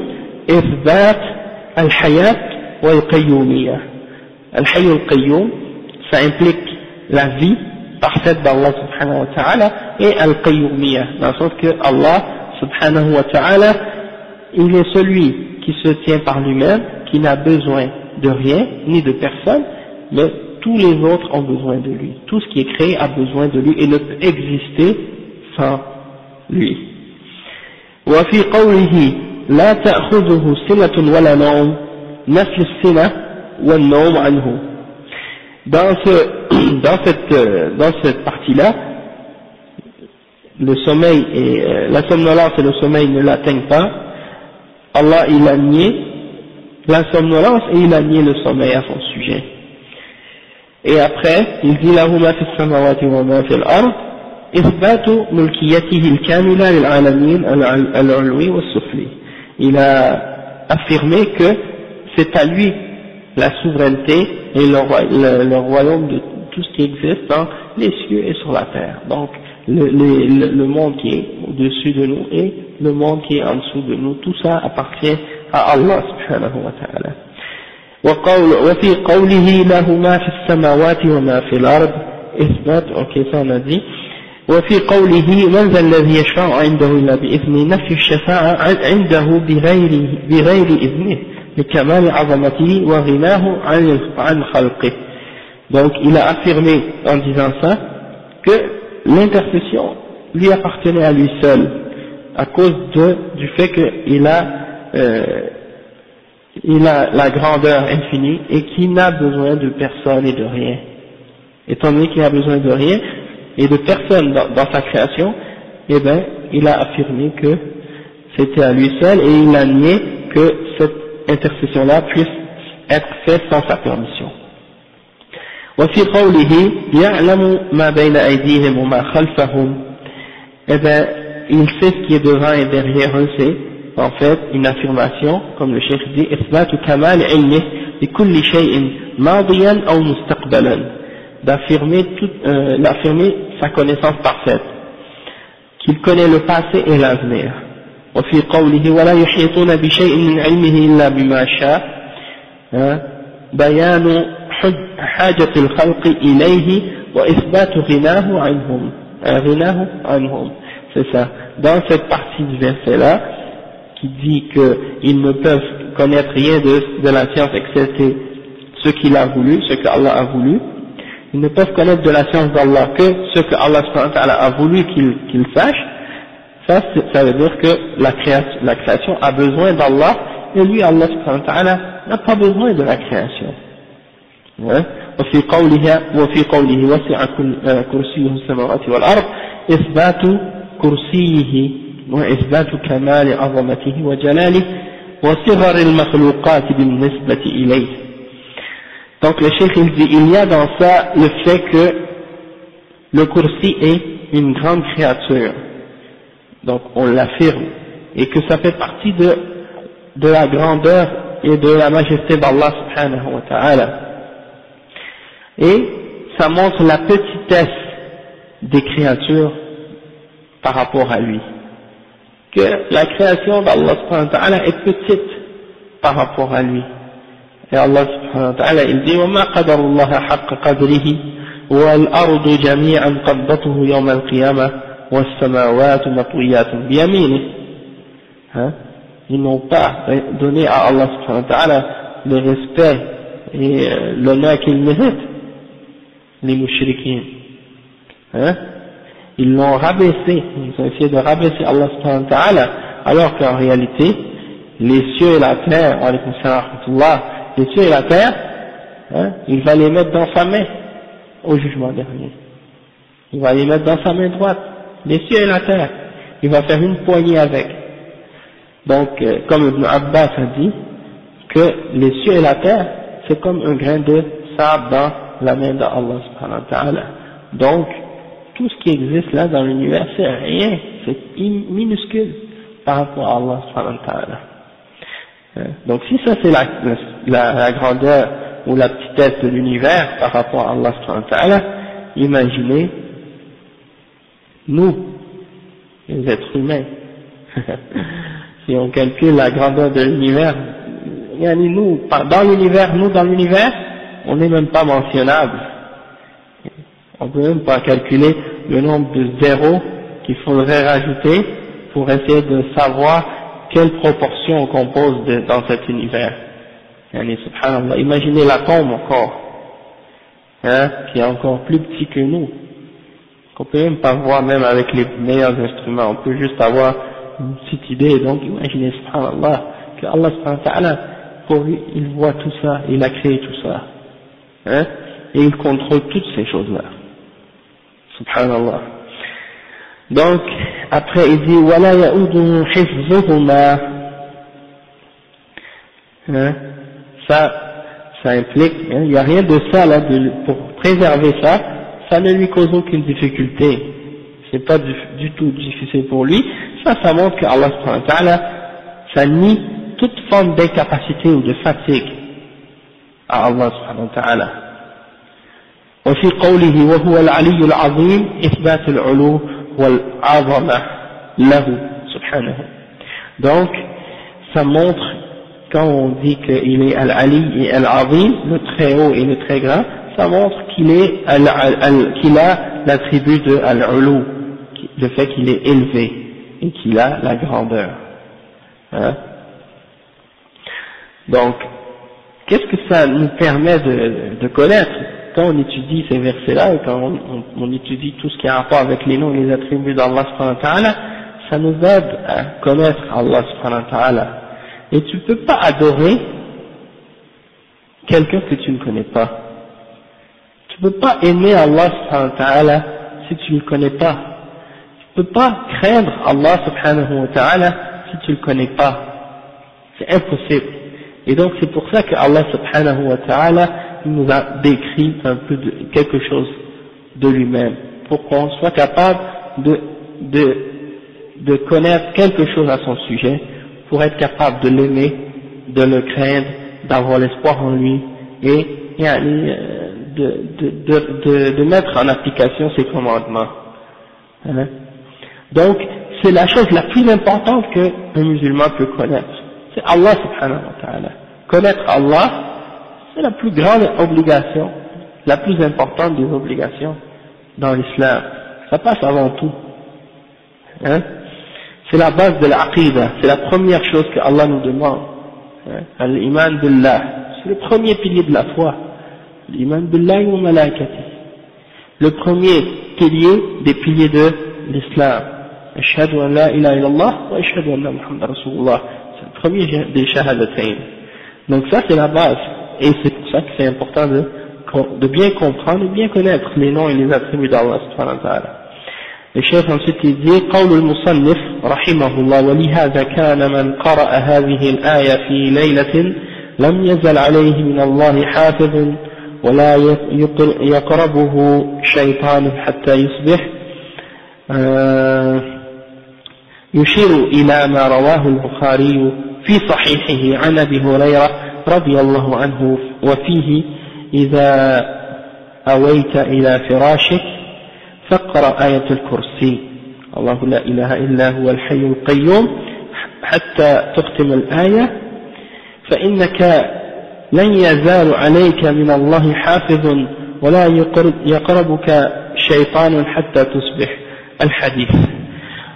Speaker 1: إثبات الحياة والقيومية. الحي القيوم, ça implique la vie parfaite d'Allah subhanahu wa ta'ala et al-qayyumiyya, dans le sens que Allah subhanahu wa ta'ala, il est celui qui se tient par lui-même, qui n'a besoin de rien ni de personne, mais tous les autres ont besoin de lui. Tout ce qui est créé a besoin de lui et ne peut exister sans lui. وفي قوله لا تأخذه سنة ولا نوم نفي السنة والنوم عنه. Dans cette partie-là, le sommeil et la somnolence et le sommeil ne l'atteignent pas. Allah il a nié la somnolence et il a nié le sommeil à son sujet. Et après, il dit lahuma fi samawati wa ma fi al-ard ithbatu mulkiyatihi al-kamila lil-alamin al-ulwi was-sufli. Il a affirmé que c'est à lui la souveraineté et le royaume de tout ce qui existe dans les cieux et sur la terre. Donc le monde qui est au-dessus de nous et le monde qui est en dessous de nous, tout ça appartient à Allah subhanahu wa ta'ala. وفي قوله له ما في السماوات وما في الأرض إثبات ça on a dit. وفي قوله من ذا الذي يشفع عنده إلا بإذنه نفي الشفاعة عنده بغير إذنه لكمال عظمته وغناه عن خلقه. Donc il a affirmé en disant ça que l'intercession lui appartenait à lui seul à cause du fait qu'il a la grandeur infinie et qu'il n'a besoin de personne et de rien. Étant donné qu'il a besoin de rien et de personne dans sa création, eh bien il a affirmé que c'était à lui seul et il a nié que cette intercession-là puisse être faite sans sa permission. وفي قوله يعلم ما بين أيديهم وما خلفهم, eh bien il sait ce qui est devant et derrière eux, c'est en fait une affirmation, comme le cheikh dit, إثبات كمال علمه بكل شيء ماضيا أو مستقبلا, d'affirmer sa connaissance parfaite, qu'il connaît le passé et l'avenir. وفي قوله ولا يحيطون بشيء من علمه إلا بما شاء بيان حاجة الخلق إليه وإثبات غناه عنهم. C'est ça. Dans cette partie du verset-là, qui dit qu'ils ne peuvent connaître rien de la science excepté ce qu'il a voulu, ce que Allah a voulu, ils ne peuvent connaître de la science d'Allah que ce que Allah a voulu qu'ils sachent. Ça veut dire que la création a besoin d'Allah et lui, Allah n'a pas besoin de la création. وفي قوله وسع كرسيه السماوات والأرض إثبات كرسيه وإثبات كمال عظمته وجلاله وصغر المخلوقات بالنسبة إليه. Donc le cheikh il dit, il y a dans ça le fait que le kursi est une grande créature, donc on l'affirme, et que ça fait partie de la grandeur et de la majesté d'Allah subhanahu wa ta'ala, et ça montre la petitesse des créatures par rapport à lui, que la création d'Allah subhanahu wa ta'ala est petite par rapport à lui. Et Allah subhanahu wa ta'ala il dit وَمَا قَدَرُ اللَّهَ حَقَّ قَدْرِهِ وَالْأَرْضُ جَمِيعًا قَبْضَتُهُ يَوْمَ الْقِيَامَةِ وَالسَّمَاوَاتُ مَطْوِيَّاتٌ بِيَمِينِهِ. Ils n'ont pas donné à Allah subhanahu wa ta'ala le respect et l'honneur qu'il mérite, les mouchriquins. Ils l'ont rabaissé, ils ont essayé de rabaisser Allah subhanahu wa ta'ala, alors qu'en réalité, les cieux et la terre, alaykoum salam wa rahmatullah, les cieux et la terre, il va les mettre dans sa main au jugement dernier. Il va les mettre dans sa main droite, les cieux et la terre. Il va faire une poignée avec. Donc, comme Ibn Abbas a dit, que les cieux et la terre, c'est comme un grain de sable dans la main d'Allah subhanahu wa ta'ala. Donc, tout ce qui existe là dans l'univers, c'est rien, c'est minuscule par rapport à Allah subhanahu wa ta'ala. Donc si ça c'est la grandeur ou la petitesse de l'univers par rapport à Allah subhanahu wa ta'ala, imaginez nous, les êtres humains. Si on calcule la grandeur de l'univers, nous, dans l'univers, on n'est même pas mentionnable. On peut même pas calculer le nombre de zéros qu'il faudrait rajouter pour essayer de savoir quelle proportion on compose dans cet univers. Subhanallah, imaginez l'atome encore, qui est encore plus petit que nous, qu'on peut même pas voir même avec les meilleurs instruments, on peut juste avoir une petite idée. Donc imaginez, subhanallah, que Allah subhanahu wa ta'ala, pour lui, il voit tout ça, il a créé tout ça, et il contrôle toutes ces choses-là. Subhanallah. Donc, après il dit, وَلَا يَؤُدُهُ حِفْظُهُمَا, ça implique, il n'y a rien de ça là, pour préserver ça, ça ne lui cause aucune difficulté, c'est pas du tout difficile pour lui, ça montre que Allah subhanahu wa ta'ala, ça nie toute forme d'incapacité ou de fatigue à Allah subhanahu wa ta'ala. وفي قوله وهو العلي العظيم إثبات العلو والعظمة له سبحانه. Donc ça montre, quand on dit qu'il est Al-Ali et Al-Azim, le très haut et le très grand, ça montre qu'il a l'attribut de Al-Ulu, le fait qu'il est élevé et qu'il a la grandeur. Donc, qu'est-ce que ça nous permet de connaître quand on étudie ces versets-là, et quand on étudie tout ce qui a rapport avec les noms et les attributs d'Allah subhanahu wa ta'ala, ça nous aide à connaître Allah subhanahu wa ta'ala. Et tu ne peux pas adorer quelqu'un que tu ne connais pas. Tu ne peux pas aimer Allah subhanahu wa ta'ala si tu ne le connais pas. Tu ne peux pas craindre Allah subhanahu wa ta'ala si tu ne le connais pas. C'est impossible. Et donc c'est pour ça que Allah subhanahu wa ta'ala nous a décrit un peu quelque chose de lui-même, pour qu'on soit capable de connaître quelque chose à son sujet, pour être capable de l'aimer, de le craindre, d'avoir l'espoir en lui, et de mettre en application ses commandements. Donc c'est la chose la plus importante qu'un musulman peut connaître, c'est Allah subhanahu wa ta'ala. Connaître Allah, c'est la plus grande obligation, la plus importante des obligations dans l'islam. Ça passe avant tout. C'est la base de l'aqidah, c'est la première chose que Allah nous demande. Al-iman billah, c'est le premier pilier de la foi. Al-iman billah wa malaikati. Le premier pilier des piliers de l'islam. Ashhadu an la ilaha illallah wa ashhadu anna Muhammad rasulullah. C'est le premier des shahadatayn. Donc ça c'est la base. Et c'est pour ça que c'est important de bien comprendre et bien connaître les noms et les attributs d'Allah subhanahu wa ta'ala. Le chef ensuite il dit قول المصنف رحمه الله ولهذا كان من قرأ هذه الآية في ليلة لم يزل عليه من الله حافظ ولا يقربه شيطان حتى يصبح يشير إلى ما رواه البخاري في صحيحه عن أبي هريرة رضي الله عنه وفيه إذا أويت إلى فراشك فاقرأ آية الكرسي الله لا إله إلا هو الحي القيوم حتى تختم الآية فإنك لن يزال عليك من الله حافظ ولا يقربك شيطان حتى تصبح الحديث.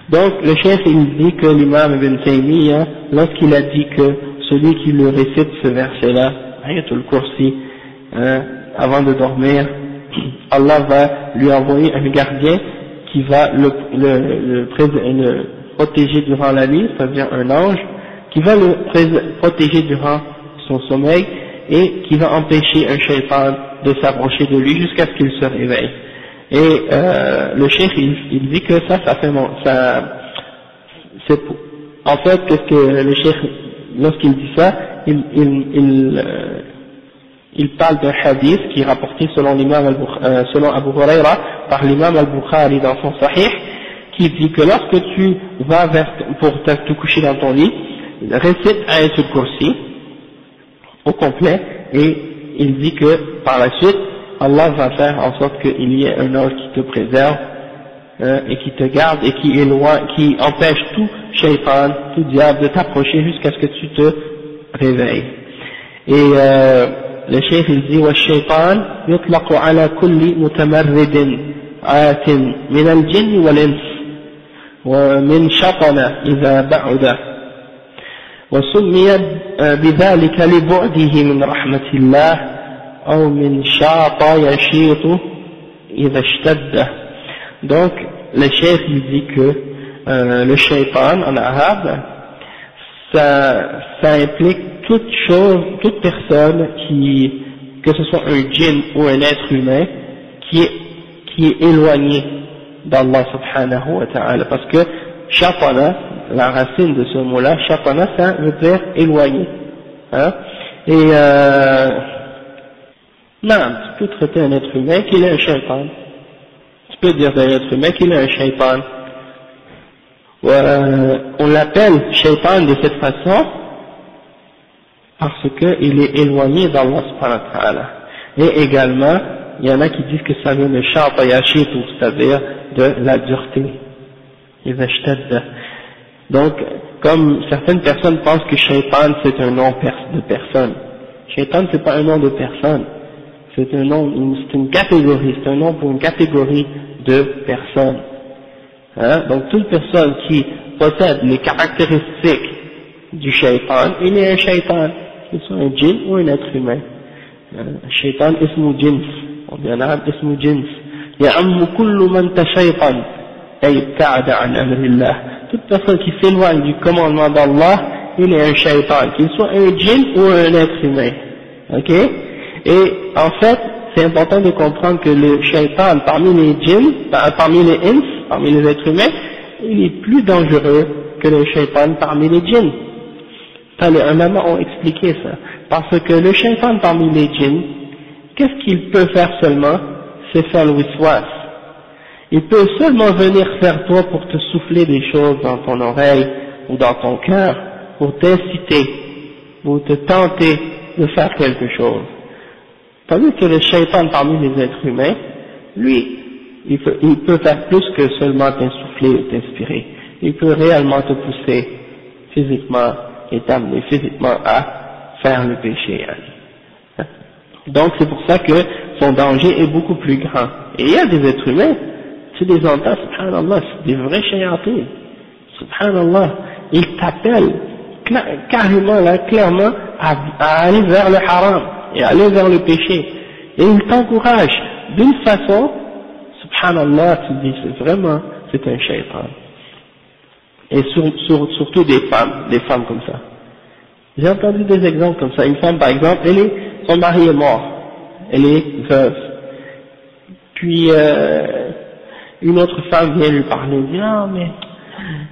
Speaker 1: Donc le chef il dit que l'imam Ibn Taymiyyah, lorsqu'il a dit que celui qui le récite ce verset-là, Ayatul Kursi, avant de dormir, Allah va lui envoyer un gardien qui va le protéger durant la nuit, c'est-à-dire un ange, qui va le protéger durant son sommeil et qui va empêcher un shaitan de s'approcher de lui jusqu'à ce qu'il se réveille. Et le cheikh il dit que ça fait c'est en fait qu'est-ce que le cheikh lorsqu'il dit ça il parle d'un hadith qui est rapporté selon selon Abu Huraira par l'imam al-Bukhari dans son Sahih, qui dit que lorsque tu vas pour te coucher dans ton lit, récite Ayatul Kursi au complet et il dit que par la suite, Allah va faire en sorte qu'il y ait un ange qui te préserve, et qui te garde et qui empêche tout shaitan, tout diable de t'approcher jusqu'à ce que tu te réveilles. Et le cheikh il dit والشيطان يطلق على كل متمرد آت من الجن والإنس ومن شطن إذا بعد وسمي بذلك لبعده من رحمة الله أو من شاط يشيط إذا اشتد. Donc le cheikh il dit que le shaitan en arabe ça implique toute personne que ce soit un djinn ou un être humain qui est éloigné d'Allah subhanahu wa ta'ala, parce que shatana, la racine de ce mot-là, shatana, ça veut dire éloigné, hein, et non, tu peux traiter un être humain qu'il est un shaitan, tu peux dire d'un être humain qu'il est un shaitan, on l'appelle shaitan de cette façon parce qu'il est éloigné d'Allah subhanahu wa ta'ala. Et également, il y en a qui disent que ça vient de shata yashit, c'est-à-dire de la dureté. Donc, comme certaines personnes pensent que shaitan c'est un nom de personne. Shaitan c'est pas un nom de personne. C'est un nom, c'est une catégorie, c'est un nom pour une catégorie de personnes. Hein? Donc toute personne qui possède les caractéristiques du shaitan, il est un shaitan. Que ce soit un djinn ou un être humain. Shaitan ismu jins, on dit en arabe ismu jins. Ya'ammu kullu man tashaytan, ay ibta'ada an amrillah. Toute personne qui s'éloigne du commandement d'Allah, il est un shaitan, qu'il soit un djinn ou un être humain. Ok? Et en fait, c'est important de comprendre que le shaitan parmi les djinns, parmi les ins, parmi les êtres humains, il est plus dangereux que le shaitan parmi les djinns. Ça, les ulama ont expliqué ça. Parce que le shaitan parmi les djinns, qu'est-ce qu'il peut faire seulement? C'est faire le wiswas. Il peut seulement venir vers toi pour te souffler des choses dans ton oreille ou dans ton cœur, pour t'inciter, pour te tenter de faire quelque chose. Tandis que le shaitan parmi les êtres humains, lui, il peut faire plus que seulement t'insuffler ou t'inspirer. Il peut réellement te pousser physiquement et t'amener physiquement à faire le péché. Donc c'est pour ça que son danger est beaucoup plus grand. Et il y a des êtres humains, tu les entends, subhanallah, c'est des vrais shayatins, subhanallah, ils t'appellent carrément, là, clairement, à aller vers le haram et aller vers le péché. Et ils t'encouragent d'une façon, subhanallah, tu dis, c'est vraiment, c'est un shaitan. Et surtout des femmes comme ça. J'ai entendu des exemples comme ça. Une femme, par exemple, son mari est mort, elle est veuve. Puis une autre femme vient lui parler, dit ah mais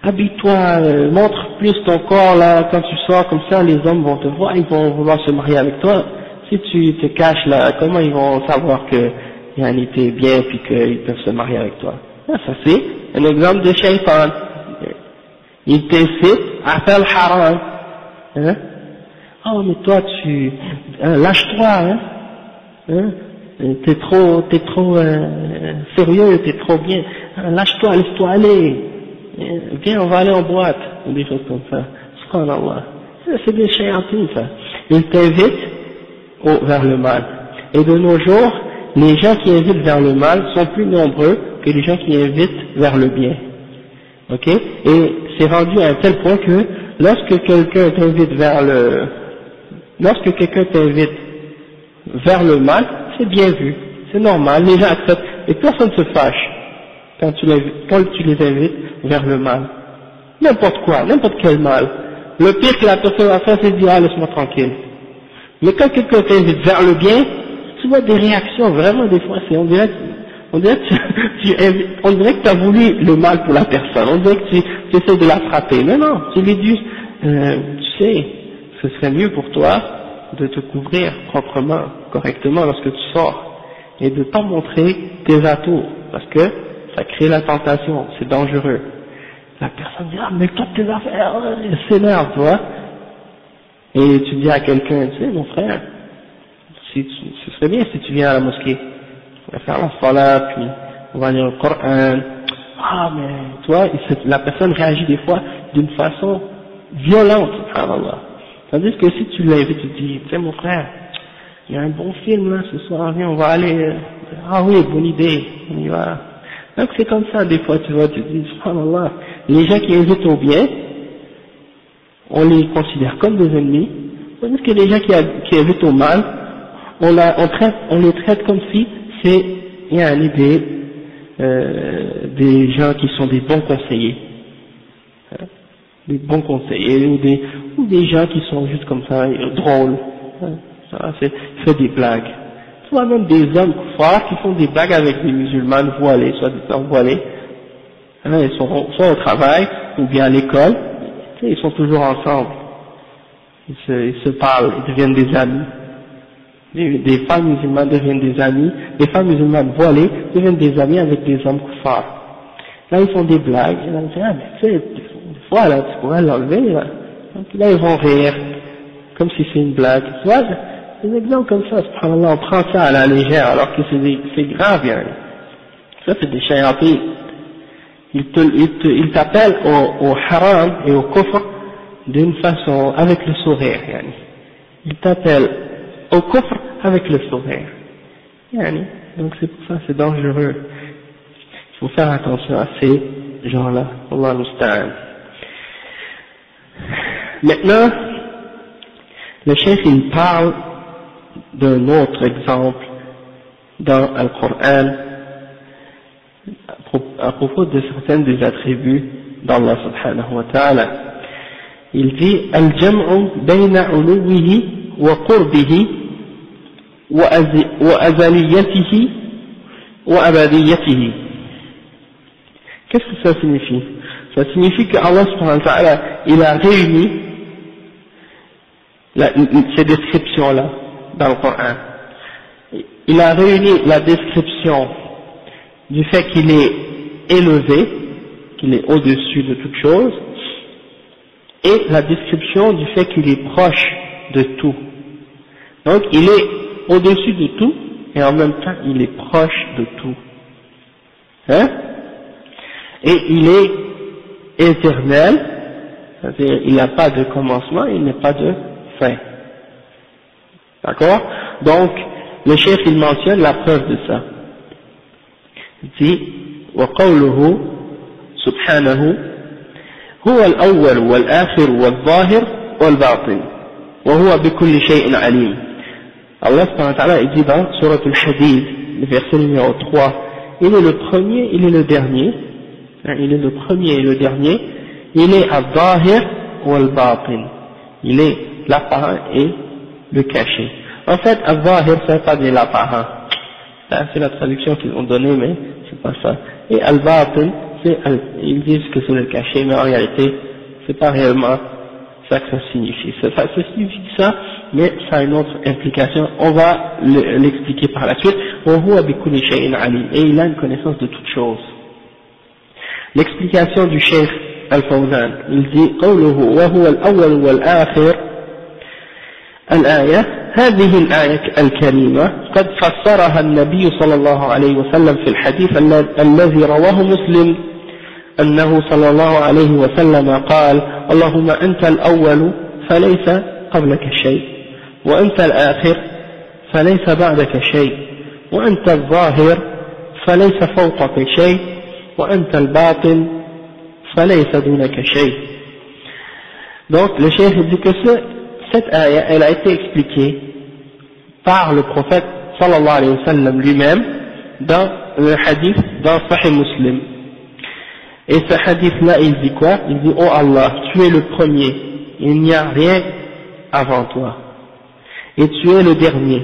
Speaker 1: habille-toi, montre plus ton corps là, quand tu sors comme ça, les hommes vont te voir, ils vont vouloir se marier avec toi. Si tu te caches là, comment ils vont savoir que il en était bien puis qu'ils peuvent se marier avec toi? Ah, ça c'est un exemple de shaitan. Il t'incite à faire le haram. Hein? Oh mais toi lâche-toi, hein? T'es trop sérieux, t'es trop bien. Lâche-toi, laisse-toi aller. Viens, on va aller en boîte, ou des choses comme ça. Subhanallah. C'est des shayatins, ça. Ils t'invitent vers le mal. Et de nos jours, les gens qui invitent vers le mal sont plus nombreux que les gens qui invitent vers le bien. Ok? Et c'est rendu à un tel point que lorsque quelqu'un t'invite vers le mal, c'est bien vu, c'est normal, les gens acceptent, et personne ne se fâche quand tu les invites vers le mal. N'importe quoi, n'importe quel mal. Le pire que la personne va faire, c'est de dire ah laisse-moi tranquille. Mais quand quelqu'un t'invite vers le bien, tu vois des réactions, vraiment des fois, on dirait que tu as voulu le mal pour la personne, on dirait que tu essaies de la frapper. Mais non, tu lui dis, tu sais, ce serait mieux pour toi de te couvrir proprement, correctement lorsque tu sors, et de ne pas montrer tes atours, parce que ça crée la tentation, c'est dangereux. La personne dit, ah mais toi tes affaires, elle s'énerve, tu vois. Et tu dis à quelqu'un, tu sais mon frère, ce serait bien si tu viens à la mosquée, on va faire la salat, puis on va lire le Coran. Ah, mais toi, la personne réagit des fois d'une façon violente, subhanallah. Tandis que si tu l'invites, tu dis, tiens mon frère, il y a un bon film là ce soir, viens, on va aller, ah oui, bonne idée, on y va. Donc c'est comme ça, des fois, tu vois, tu dis, subhanallah, les gens qui invitent au bien, on les considère comme des ennemis, tandis que les gens qui invitent au mal, on les traite comme si il y a des gens qui sont des bons conseillers, hein, des bons conseillers, ou des gens qui sont juste comme ça, drôles, hein, ça fait des blagues. Tu vois même des hommes forts qui font des blagues avec des musulmanes voilés, soit des hommes voilés, hein, ils sont soit au travail, ou bien à l'école, tu sais, ils sont toujours ensemble, ils se parlent, ils deviennent des amis. Des femmes musulmanes deviennent des amis, des femmes musulmanes voilées deviennent des amis avec des hommes kuffars. Là ils font des blagues, et là ils disent, ah mais tu sais, des fois là tu pourrais l'enlever là. Donc là ils vont rire, comme si c'est une blague. Tu vois, des exemples comme ça, subhanallah, on prend ça à la légère alors que c'est grave, hein. Ça c'est des shayatins. Ils t'appellent au haram et au kufr d'une façon, avec le sourire, yani. Ils t'appellent au kufr avec le sourire. Donc c'est pour ça, c'est dangereux. Il faut faire attention à ces gens-là. Allah musta'an. Maintenant, le cheikh il parle d'un autre exemple dans le Coran à propos de certains des attributs d'Allah subhanahu wa ta'ala. Il dit al-jam'u bayna uluwihi wa qurbihi wa azaliyatihi wa abadiyatihi. Qu'est-ce que ça signifie? Ça signifie que Allah subhanahu wa ta'ala il a réuni ces descriptions-là dans le Coran. Il a réuni la description du fait qu'il est élevé, qu'il est au-dessus de toute chose, et la description du fait qu'il est proche de tout. Donc il est au-dessus de tout, et en même temps il est proche de tout. Hein? Et il est éternel, c'est-à-dire il n'a pas de commencement, il n'a pas de fin. D'accord? Donc, le cheikh il mentionne la preuve de ça. Il dit, وقوله سبحانه هو الأول والآخر والظاهر والباطن وهو بكل شيء عليم. Allah subhanahu wa ta'ala il dit dans Surat al-Hadid, le verset numéro 3, il est le premier, il est le dernier, il est le premier et le dernier, il est al-Zahir ou al-Batin, il est l'apparent et le caché. En fait, al-Zahir ça veut pas dire l'apparent, c'est la traduction qu'ils ont donnée mais c'est pas ça. Et al-Batin, ils disent que c'est le caché mais en réalité c'est pas réellement ça que ça signifie. Ça signifie ça, mais ça a une autre implication. On va l'expliquer par la suite. Et il a une connaissance de toutes choses. L'explication du Cheikh Al-Fawzan, il dit قوله وهو الأول والآخر الآية هذه الآية الكريمة قد فسرها النبي صلى الله عليه وسلم في الحديث الذي رواه مسلم أنه صلى الله عليه وسلم قال اللهم أنت الأول فليس قبلك شيء وأنت الآخر فليس بعدك شيء وأنت الظاهر فليس فوقك شيء وأنت الباطن فليس دونك شيء. Donc le cheikh dit que cette ayah elle a été expliquée par le prophète sallallahu alayhi wa sallam lui-même dans le hadith dans Sahih Muslim. Et ce hadith-là, il dit quoi? Il dit, oh Allah, tu es le premier, il n'y a rien avant toi. Et tu es le dernier,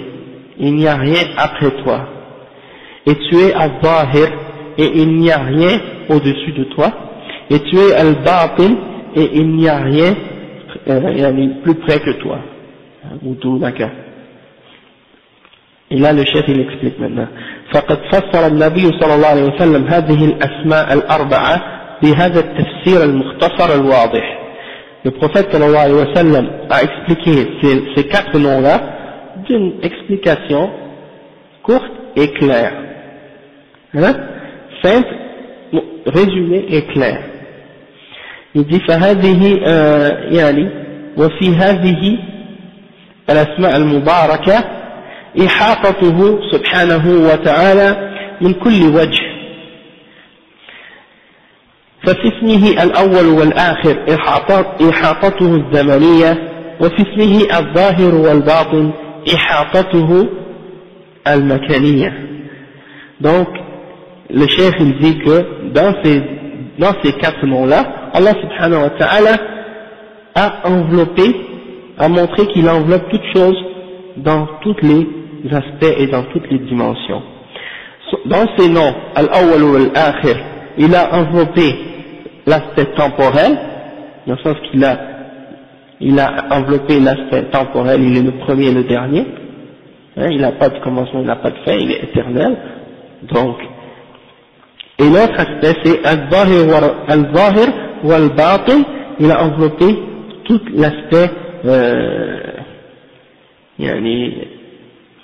Speaker 1: il n'y a rien après toi. Et tu es al-Zahir, et il n'y a rien au-dessus de toi. Et tu es al-Batin, et il n'y a rien plus près que toi. Ou tout, d'accord. Et là, le chef, il explique maintenant. فقد فسر النبي صلى الله عليه وسلم هذه الأسماء الأربعة بهذا التفسير المختصر الواضح. Le prophète صلى الله عليه وسلم a expliqué ces quatre noms-là une explication courte et claire, hein, simple, résumée et claire. Il dit فهذه يعني وفي هذه الأسماء المباركة إحاطته سبحانه وتعالى من كل وجه، ففي اسمه الأول والآخر إحاطته الزمنية، وفي اسمه الظاهر والباطن إحاطته المكانية. Donc le cheikh il dit que dans ces quatre noms-là, Allah subhanahu wa ta'ala a enveloppé, a montré qu'il enveloppe toutes choses dans tous les aspects et dans toutes les dimensions. Dans ces noms, Al-Awwal ou Al-Akhir, il a enveloppé l'aspect temporel, dans le sens qu'il a enveloppé l'aspect temporel, il est le premier et le dernier, hein, il n'a pas de commencement, il n'a pas de fin, il est éternel. Donc, et l'autre aspect c'est Al-Zahir ou Al-Batin, il a enveloppé tout l'aspect,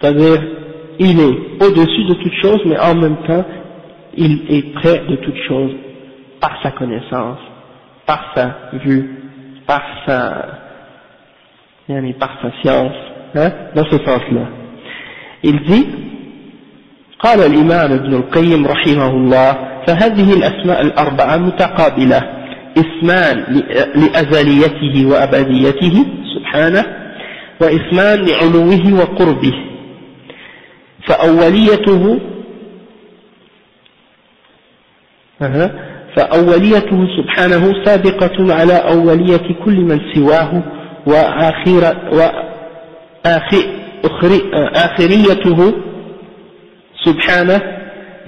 Speaker 1: c'est-à-dire il est au-dessus de toute chose, mais en même temps il est près de toute chose par sa connaissance, par sa vue, par sa science, hein, dans ce sens-là. Il dit قال الإمام ابن القيم رحمه الله فهذه الأسماء الأربعة متقابلة، اسمان لأزليته وأبديته سبحانه، واسمان لعلوه وقربه، فأوليته سبحانه سابقة على أولية كل من سواه، وآخريته سبحانه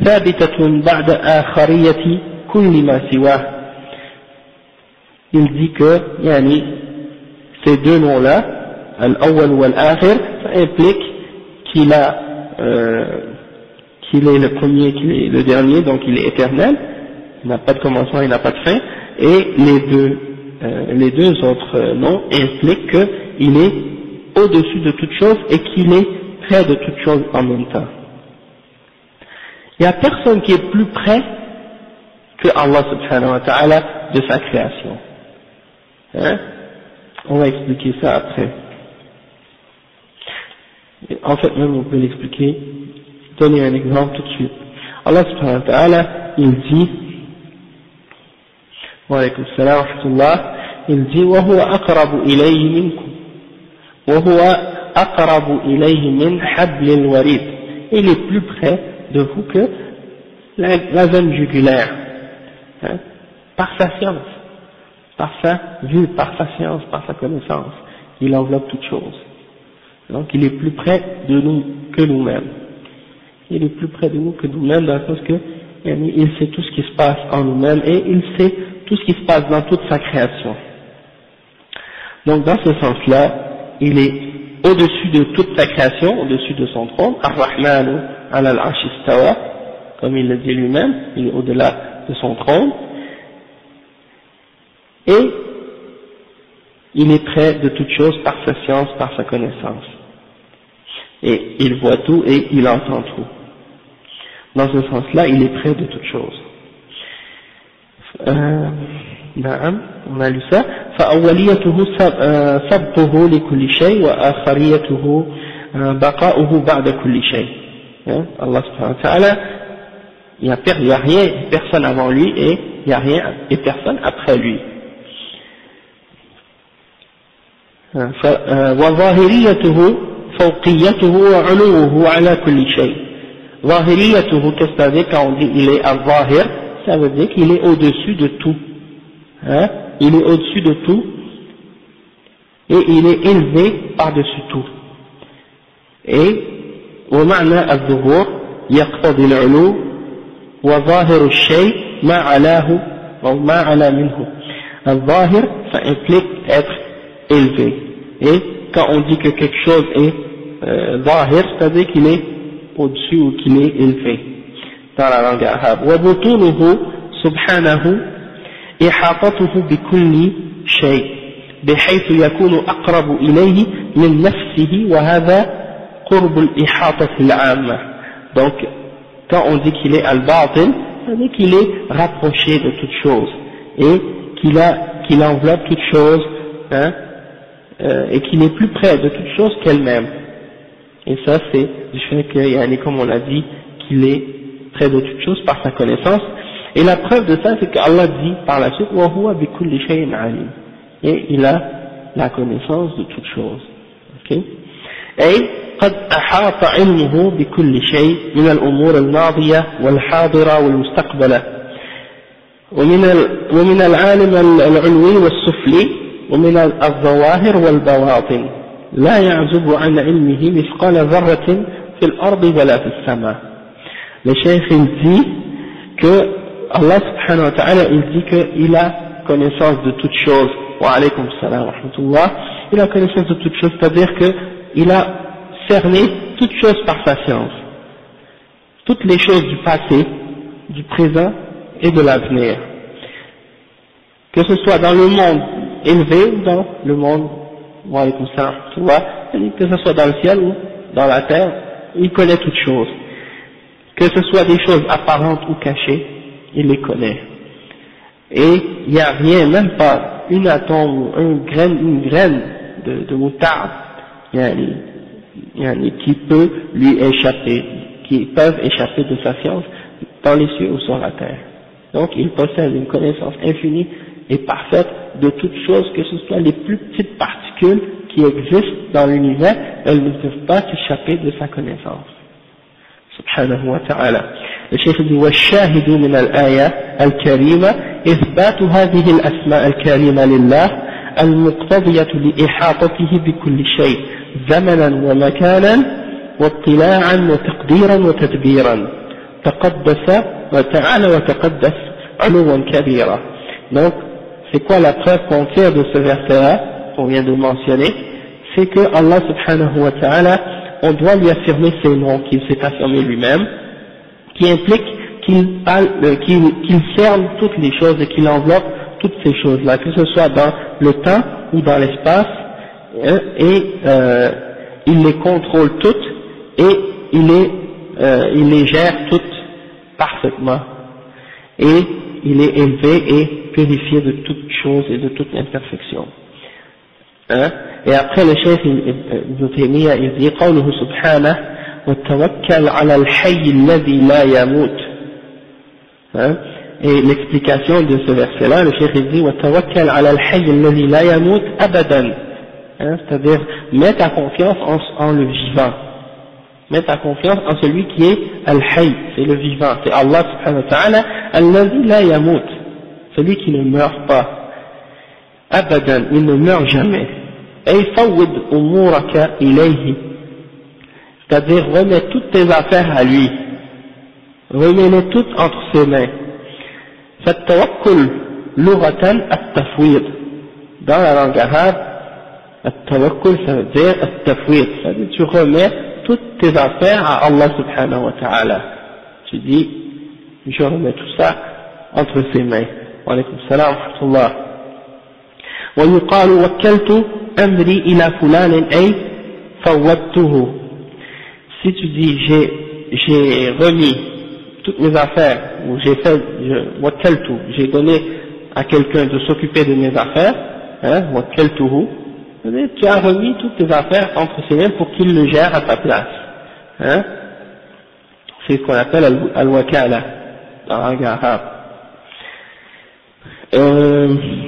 Speaker 1: ثابتة بعد آخرية كل ما سواه. Il dit que ces deux noms-là, Al-Awwal ou Al-Akhir, ça implique qu'il est le premier, qu'il est le dernier, donc il est éternel, il n'a pas de commencement, il n'a pas de fin, et les deux autres noms impliquent qu'il est au-dessus de toute chose et qu'il est près de toute chose en même temps. Il n'y a personne qui est plus près que Allah subhanahu wa ta'ala de sa création. Hein? On va expliquer ça après. En fait, même on peut l'expliquer, donner un exemple tout de suite. Allah subhanahu wa ta'ala, il dit, wa alaykum salam wa rahmatullah, il dit, وَهُوَ أَقْرَبُ إِلَيْهِ مِنْكُمْ وَهُوَ أَقْرَبُ إِلَيْهِ مِنْ حَبْلِ الْوَرِيدِ. Il est plus près de vous que la veine jugulaire, hein, par sa science, par sa vue, par sa science, par sa connaissance, il enveloppe toute chose. Donc il est plus près de nous que nous-mêmes. Il est plus près de nous que nous-mêmes dans le sens que il sait tout ce qui se passe en nous-mêmes et il sait tout ce qui se passe dans toute sa création. Donc dans ce sens-là, il est au-dessus de toute sa création, au-dessus de son trône, Ar-Rahmanu ala al-Arsh istawa, comme il le dit lui-même, il est au-delà de son trône, et il est près de toute chose par sa science, par sa connaissance. Et il voit tout et il entend tout. Dans ce sens-là, il est près de toute chose. On a lu ça. فأوليته سبقه لكل شيء وآخريته بقاؤه بعد كل شيء. Allah subhanahu wa ta'ala, il n'y a rien, personne avant lui et il n'y a rien et personne après lui. وظاهريته فوقيته وعلوه على كل شيء. ظاهريته, qu'est-ce que ça veut dire quand on dit il est al-zahir? Ça veut dire qu'il est au-dessus de tout. Hein? Il est au-dessus de tout et il est élevé par-dessus tout. Et ومعنى الظهور يقتضي العلو وظاهر الشيء ما علاه أو ما على منه. الظاهر, ça implique être élevé. Et quand on dit que quelque chose est zahir, c'est-à-dire qu'il est au-dessus ou qu'il est élevé dans la langue arabe. وبطونه سبحانه إحاطته بكل شيء بحيث يكون أقرب إليه من نفسه وهذا قرب الإحاطة العامة. Donc quand on dit qu'il est al-batil, ça veut dire qu'il est rapproché de toute chose et qu'il enveloppe toute chose, hein, et qu'il est plus près de toute chose qu'elle-même. Et ça c'est du fait que, comme on l'a dit, qu'il est près de toute chose par sa connaissance. Et la preuve de ça, c'est qu'Allah dit par la suite, وَهُوَ بِكُلِّ شَيْءٍ عَلِيمٍ, et il a la connaissance de toute chose. Okay? Et قد أحاط علمه بكل شيء من الأمور الماضية والحاضرة والمستقبلة ومن العالم العلوي والسفلي ومن الظواهر والبواطن لا يعزب عن علمه مثقال ذرة في الأرض ولا في السماء. Le cheikh il dit que Allah subhanahu wa ta'ala, il dit qu'il a connaissance de toutes choses. Wa alaykum salam wa rahmatullah. Il a connaissance de toutes choses, c'est-à-dire qu'il a cerné toutes choses par sa science. Toutes les choses du passé, du présent et de l'avenir. Que ce soit dans le monde élevé ou dans le monde, wa alaykum salam wa rahmatullah, que ce soit dans le ciel ou dans la terre, il connaît toutes choses. Que ce soit des choses apparentes ou cachées, il les connaît. Et il n'y a rien, même pas une atome ou une graine de moutarde, qui peut lui échapper, qui peuvent échapper de sa science dans les cieux ou sur la terre. Donc il possède une connaissance infinie et parfaite de toutes choses, que ce soit les plus petites particules qui existent dans l'univers, elles ne peuvent pas s'échapper de sa connaissance. سبحانه وتعالى. الشيخ يقول والشاهد من الآية الكريمة إثبات هذه الأسماء الكريمة لله المقتضية لإحاطته بكل شيء زمنا ومكانا واطلاعا وتقديرا وتدبيرا تقدس وتعالى وتقدس علوا كبيرا. Donc c'est quoi la preuve qu'on tire de ce verset-là qu'on vient de mentionner? C'est que Allah subhanahu wa ta'ala, on doit lui affirmer ses noms qu'il s'est affirmé lui-même, qui implique qu'il cerne toutes les choses et qu'il enveloppe toutes ces choses-là, que ce soit dans le temps ou dans l'espace, et il les contrôle toutes et il les gère toutes parfaitement, et il est élevé et purifié de toutes choses et de toute imperfection. Hein? Et après le chef Ibn Taymiyyah il dit قوله سبحانه وتوكل على الحي الذي لا يموت. Et l'explication de ce verset là, le chef il dit وتوكل على الحي الذي لا يموت أبدا, c'est-à-dire mets ta confiance en le vivant, mets ta confiance en celui qui est al-hayy, c'est le vivant, c'est Allah subhanahu wa ta'ala, الذي لا يموت, celui qui ne meurt pas, abadan, il ne meurt jamais. Et fawwid umuraka ilayhi, c'est-à-dire remets toutes tes affaires à lui, remets-les toutes entre ses mains. Fattawakkul lughatan at-tafwid, dans la langue arabe, at-tawakkul ça veut dire at-tafwid, c'est-à-dire tu remets toutes tes affaires à Allah subhanahu wa ta'ala, tu dis je remets tout ça entre ses mains. Wa alaykum salam wa rahmatullah. ويقال وكلت أمري إلى فلان أي فوضته. Si tu dis j'ai remis toutes mes affaires, ou j'ai donné à quelqu'un de s'occuper de mes affaires, وكلته, tu as remis toutes tes affaires entre ses mains pour qu'il le gère à ta place. C'est ce qu'on appelle al-wakala dans la langue arabe.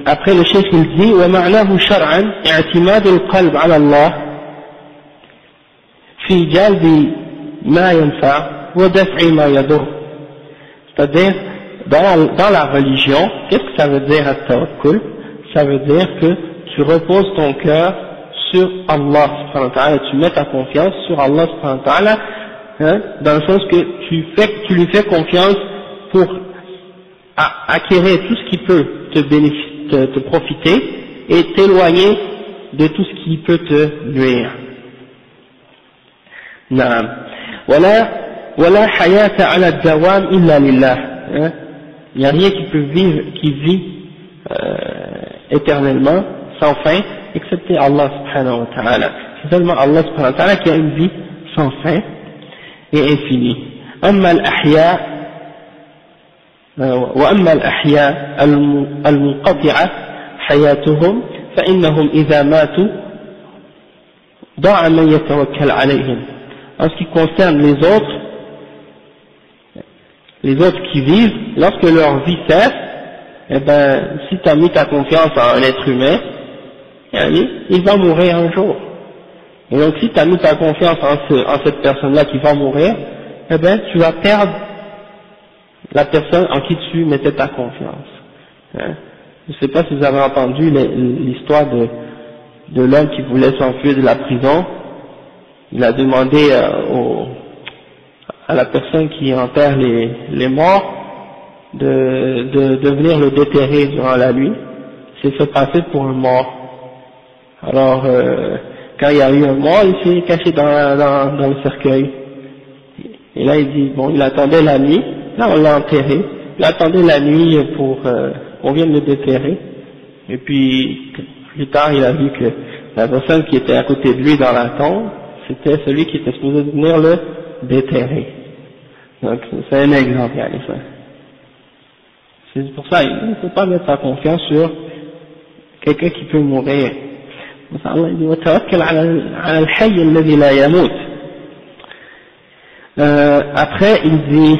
Speaker 1: Après le chef il dit ومعناه شرعا اعتماد القلب على الله في جلب ما ينفع ودفع ما يضر. C'est-à-dire dans la religion, qu'est-ce que ça veut dire at-tawakkul? Ça veut dire que tu reposes ton cœur sur Allah subhanahu wa ta'ala, tu mets ta confiance sur Allah subhanahu wa ta'ala, dans le sens que tu lui fais confiance pour acquérir tout ce qui peut te profiter et t'éloigner de tout ce qui peut te nuire. Naam. Wala hayata ala dawam illa lillah. Il n'y a rien qui vit éternellement, sans fin, excepté Allah subhanahu wa ta'ala. C'est seulement Allah subhanahu wa ta'ala qui a une vie sans fin et infini. أما الأحياء وأما الأحياء المنقطعة حياتهم فإنهم إذا ماتوا ضاع من يتوكل عليهم. En ce qui concerne les autres qui vivent, lorsque leur vie cesse, eh ben, si tu as mis ta confiance en un être humain, il va mourir un jour. Et donc si tu as mis ta confiance en cette personne-là qui va mourir, eh ben, tu vas perdre la personne en qui tu mettais ta confiance. Je ne sais pas si vous avez entendu l'histoire de l'homme qui voulait s'enfuir de la prison. Il a demandé à la personne qui enterre les morts de venir le déterrer durant la nuit. Il s'est fait passer pour un mort. Alors, quand il y a eu un mort, il s'est caché dans le cercueil. Et là, il dit, bon, il attendait la nuit. Là, on l'a enterré. Il attendait la nuit on vient de le déterrer. Et puis, plus tard, il a vu que la personne qui était à côté de lui dans la tombe, c'était celui qui était supposé venir le déterrer. Donc, c'est un exemple, ça. C'est pour ça, il ne faut pas mettre sa confiance sur quelqu'un qui peut mourir. Allah dit, وَتَوَكَّلْ عَلَى الْحَيِّ الَّذِي لَا يَمُوتُ. Après, il dit,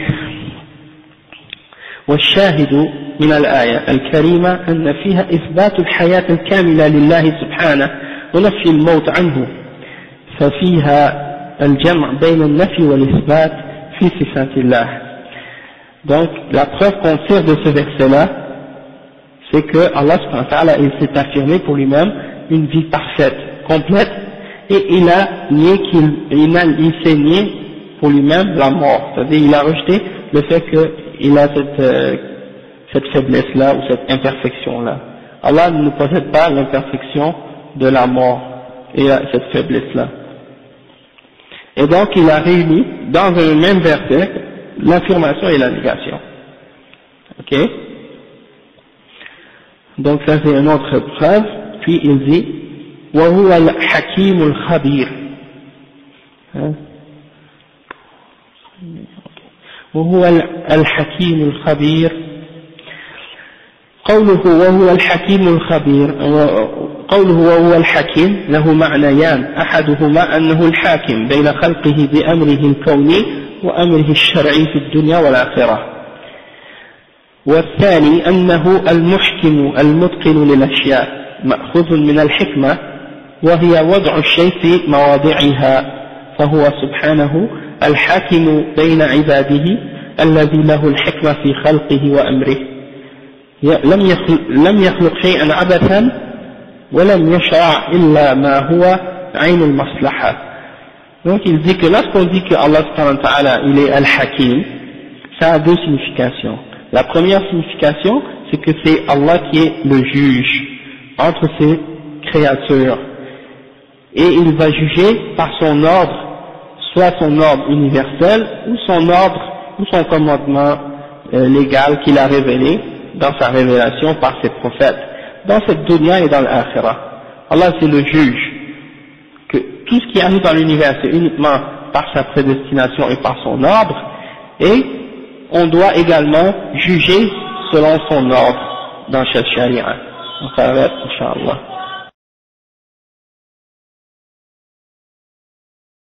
Speaker 1: والشاهد من الآية الكريمة أن فيها إثبات الحياة الكاملة لله سبحانه ونفي الموت عنه، ففيها الجمع بين النفي والإثبات في صفات الله. Donc, la preuve qu'on tire de ce verset-là, c'est que Allah subhanahu wa ta'ala, il s'est affirmé pour lui-même une vie parfaite, complète, et il s'est nié pour lui-même la mort. C'est-à-dire, il a rejeté le fait qu'il a cette faiblesse-là ou cette imperfection-là. Allah ne possède pas l'imperfection de la mort et cette faiblesse-là. Et donc, il a réuni dans un même verset l'affirmation et la négation. Ok? Donc ça c'est une autre preuve. Puis il dit وَهُوَ الْحَكِيمُ الْخَبِيرُ. وهو الحكيم الخبير. قوله وهو الحكيم الخبير، قوله وهو الحكيم له معنيان، أحدهما أنه الحاكم بين خلقه بأمره الكوني وأمره الشرعي في الدنيا والآخرة، والثاني أنه المحكم المتقن للأشياء مأخوذ من الحكمة وهي وضع الشيء في مواضعها، فهو سبحانه الحاكم بين عباده الذي له الحكمة في خلقه وأمره، لم يخلق شيئا عبثا ولم يشرع إلا ما هو عين المصلحة. Donc il dit que lorsqu'on dit que Allah subhanahu wa ta'ala il est Al-Hakim, ça a deux significations. La première signification, c'est que c'est Allah qui est le juge entre ses créatures, et il va juger par son ordre, soit son ordre universel ou son ordre ou son commandement légal qu'il a révélé dans sa révélation par ses prophètes, dans cette dunya et dans l'akhirah. Allah c'est le juge, que tout ce qui arrive dans l'univers c'est uniquement par sa prédestination et par son ordre, et on doit également juger selon son ordre dans cette charia. On s'arrête, Inch'Allah.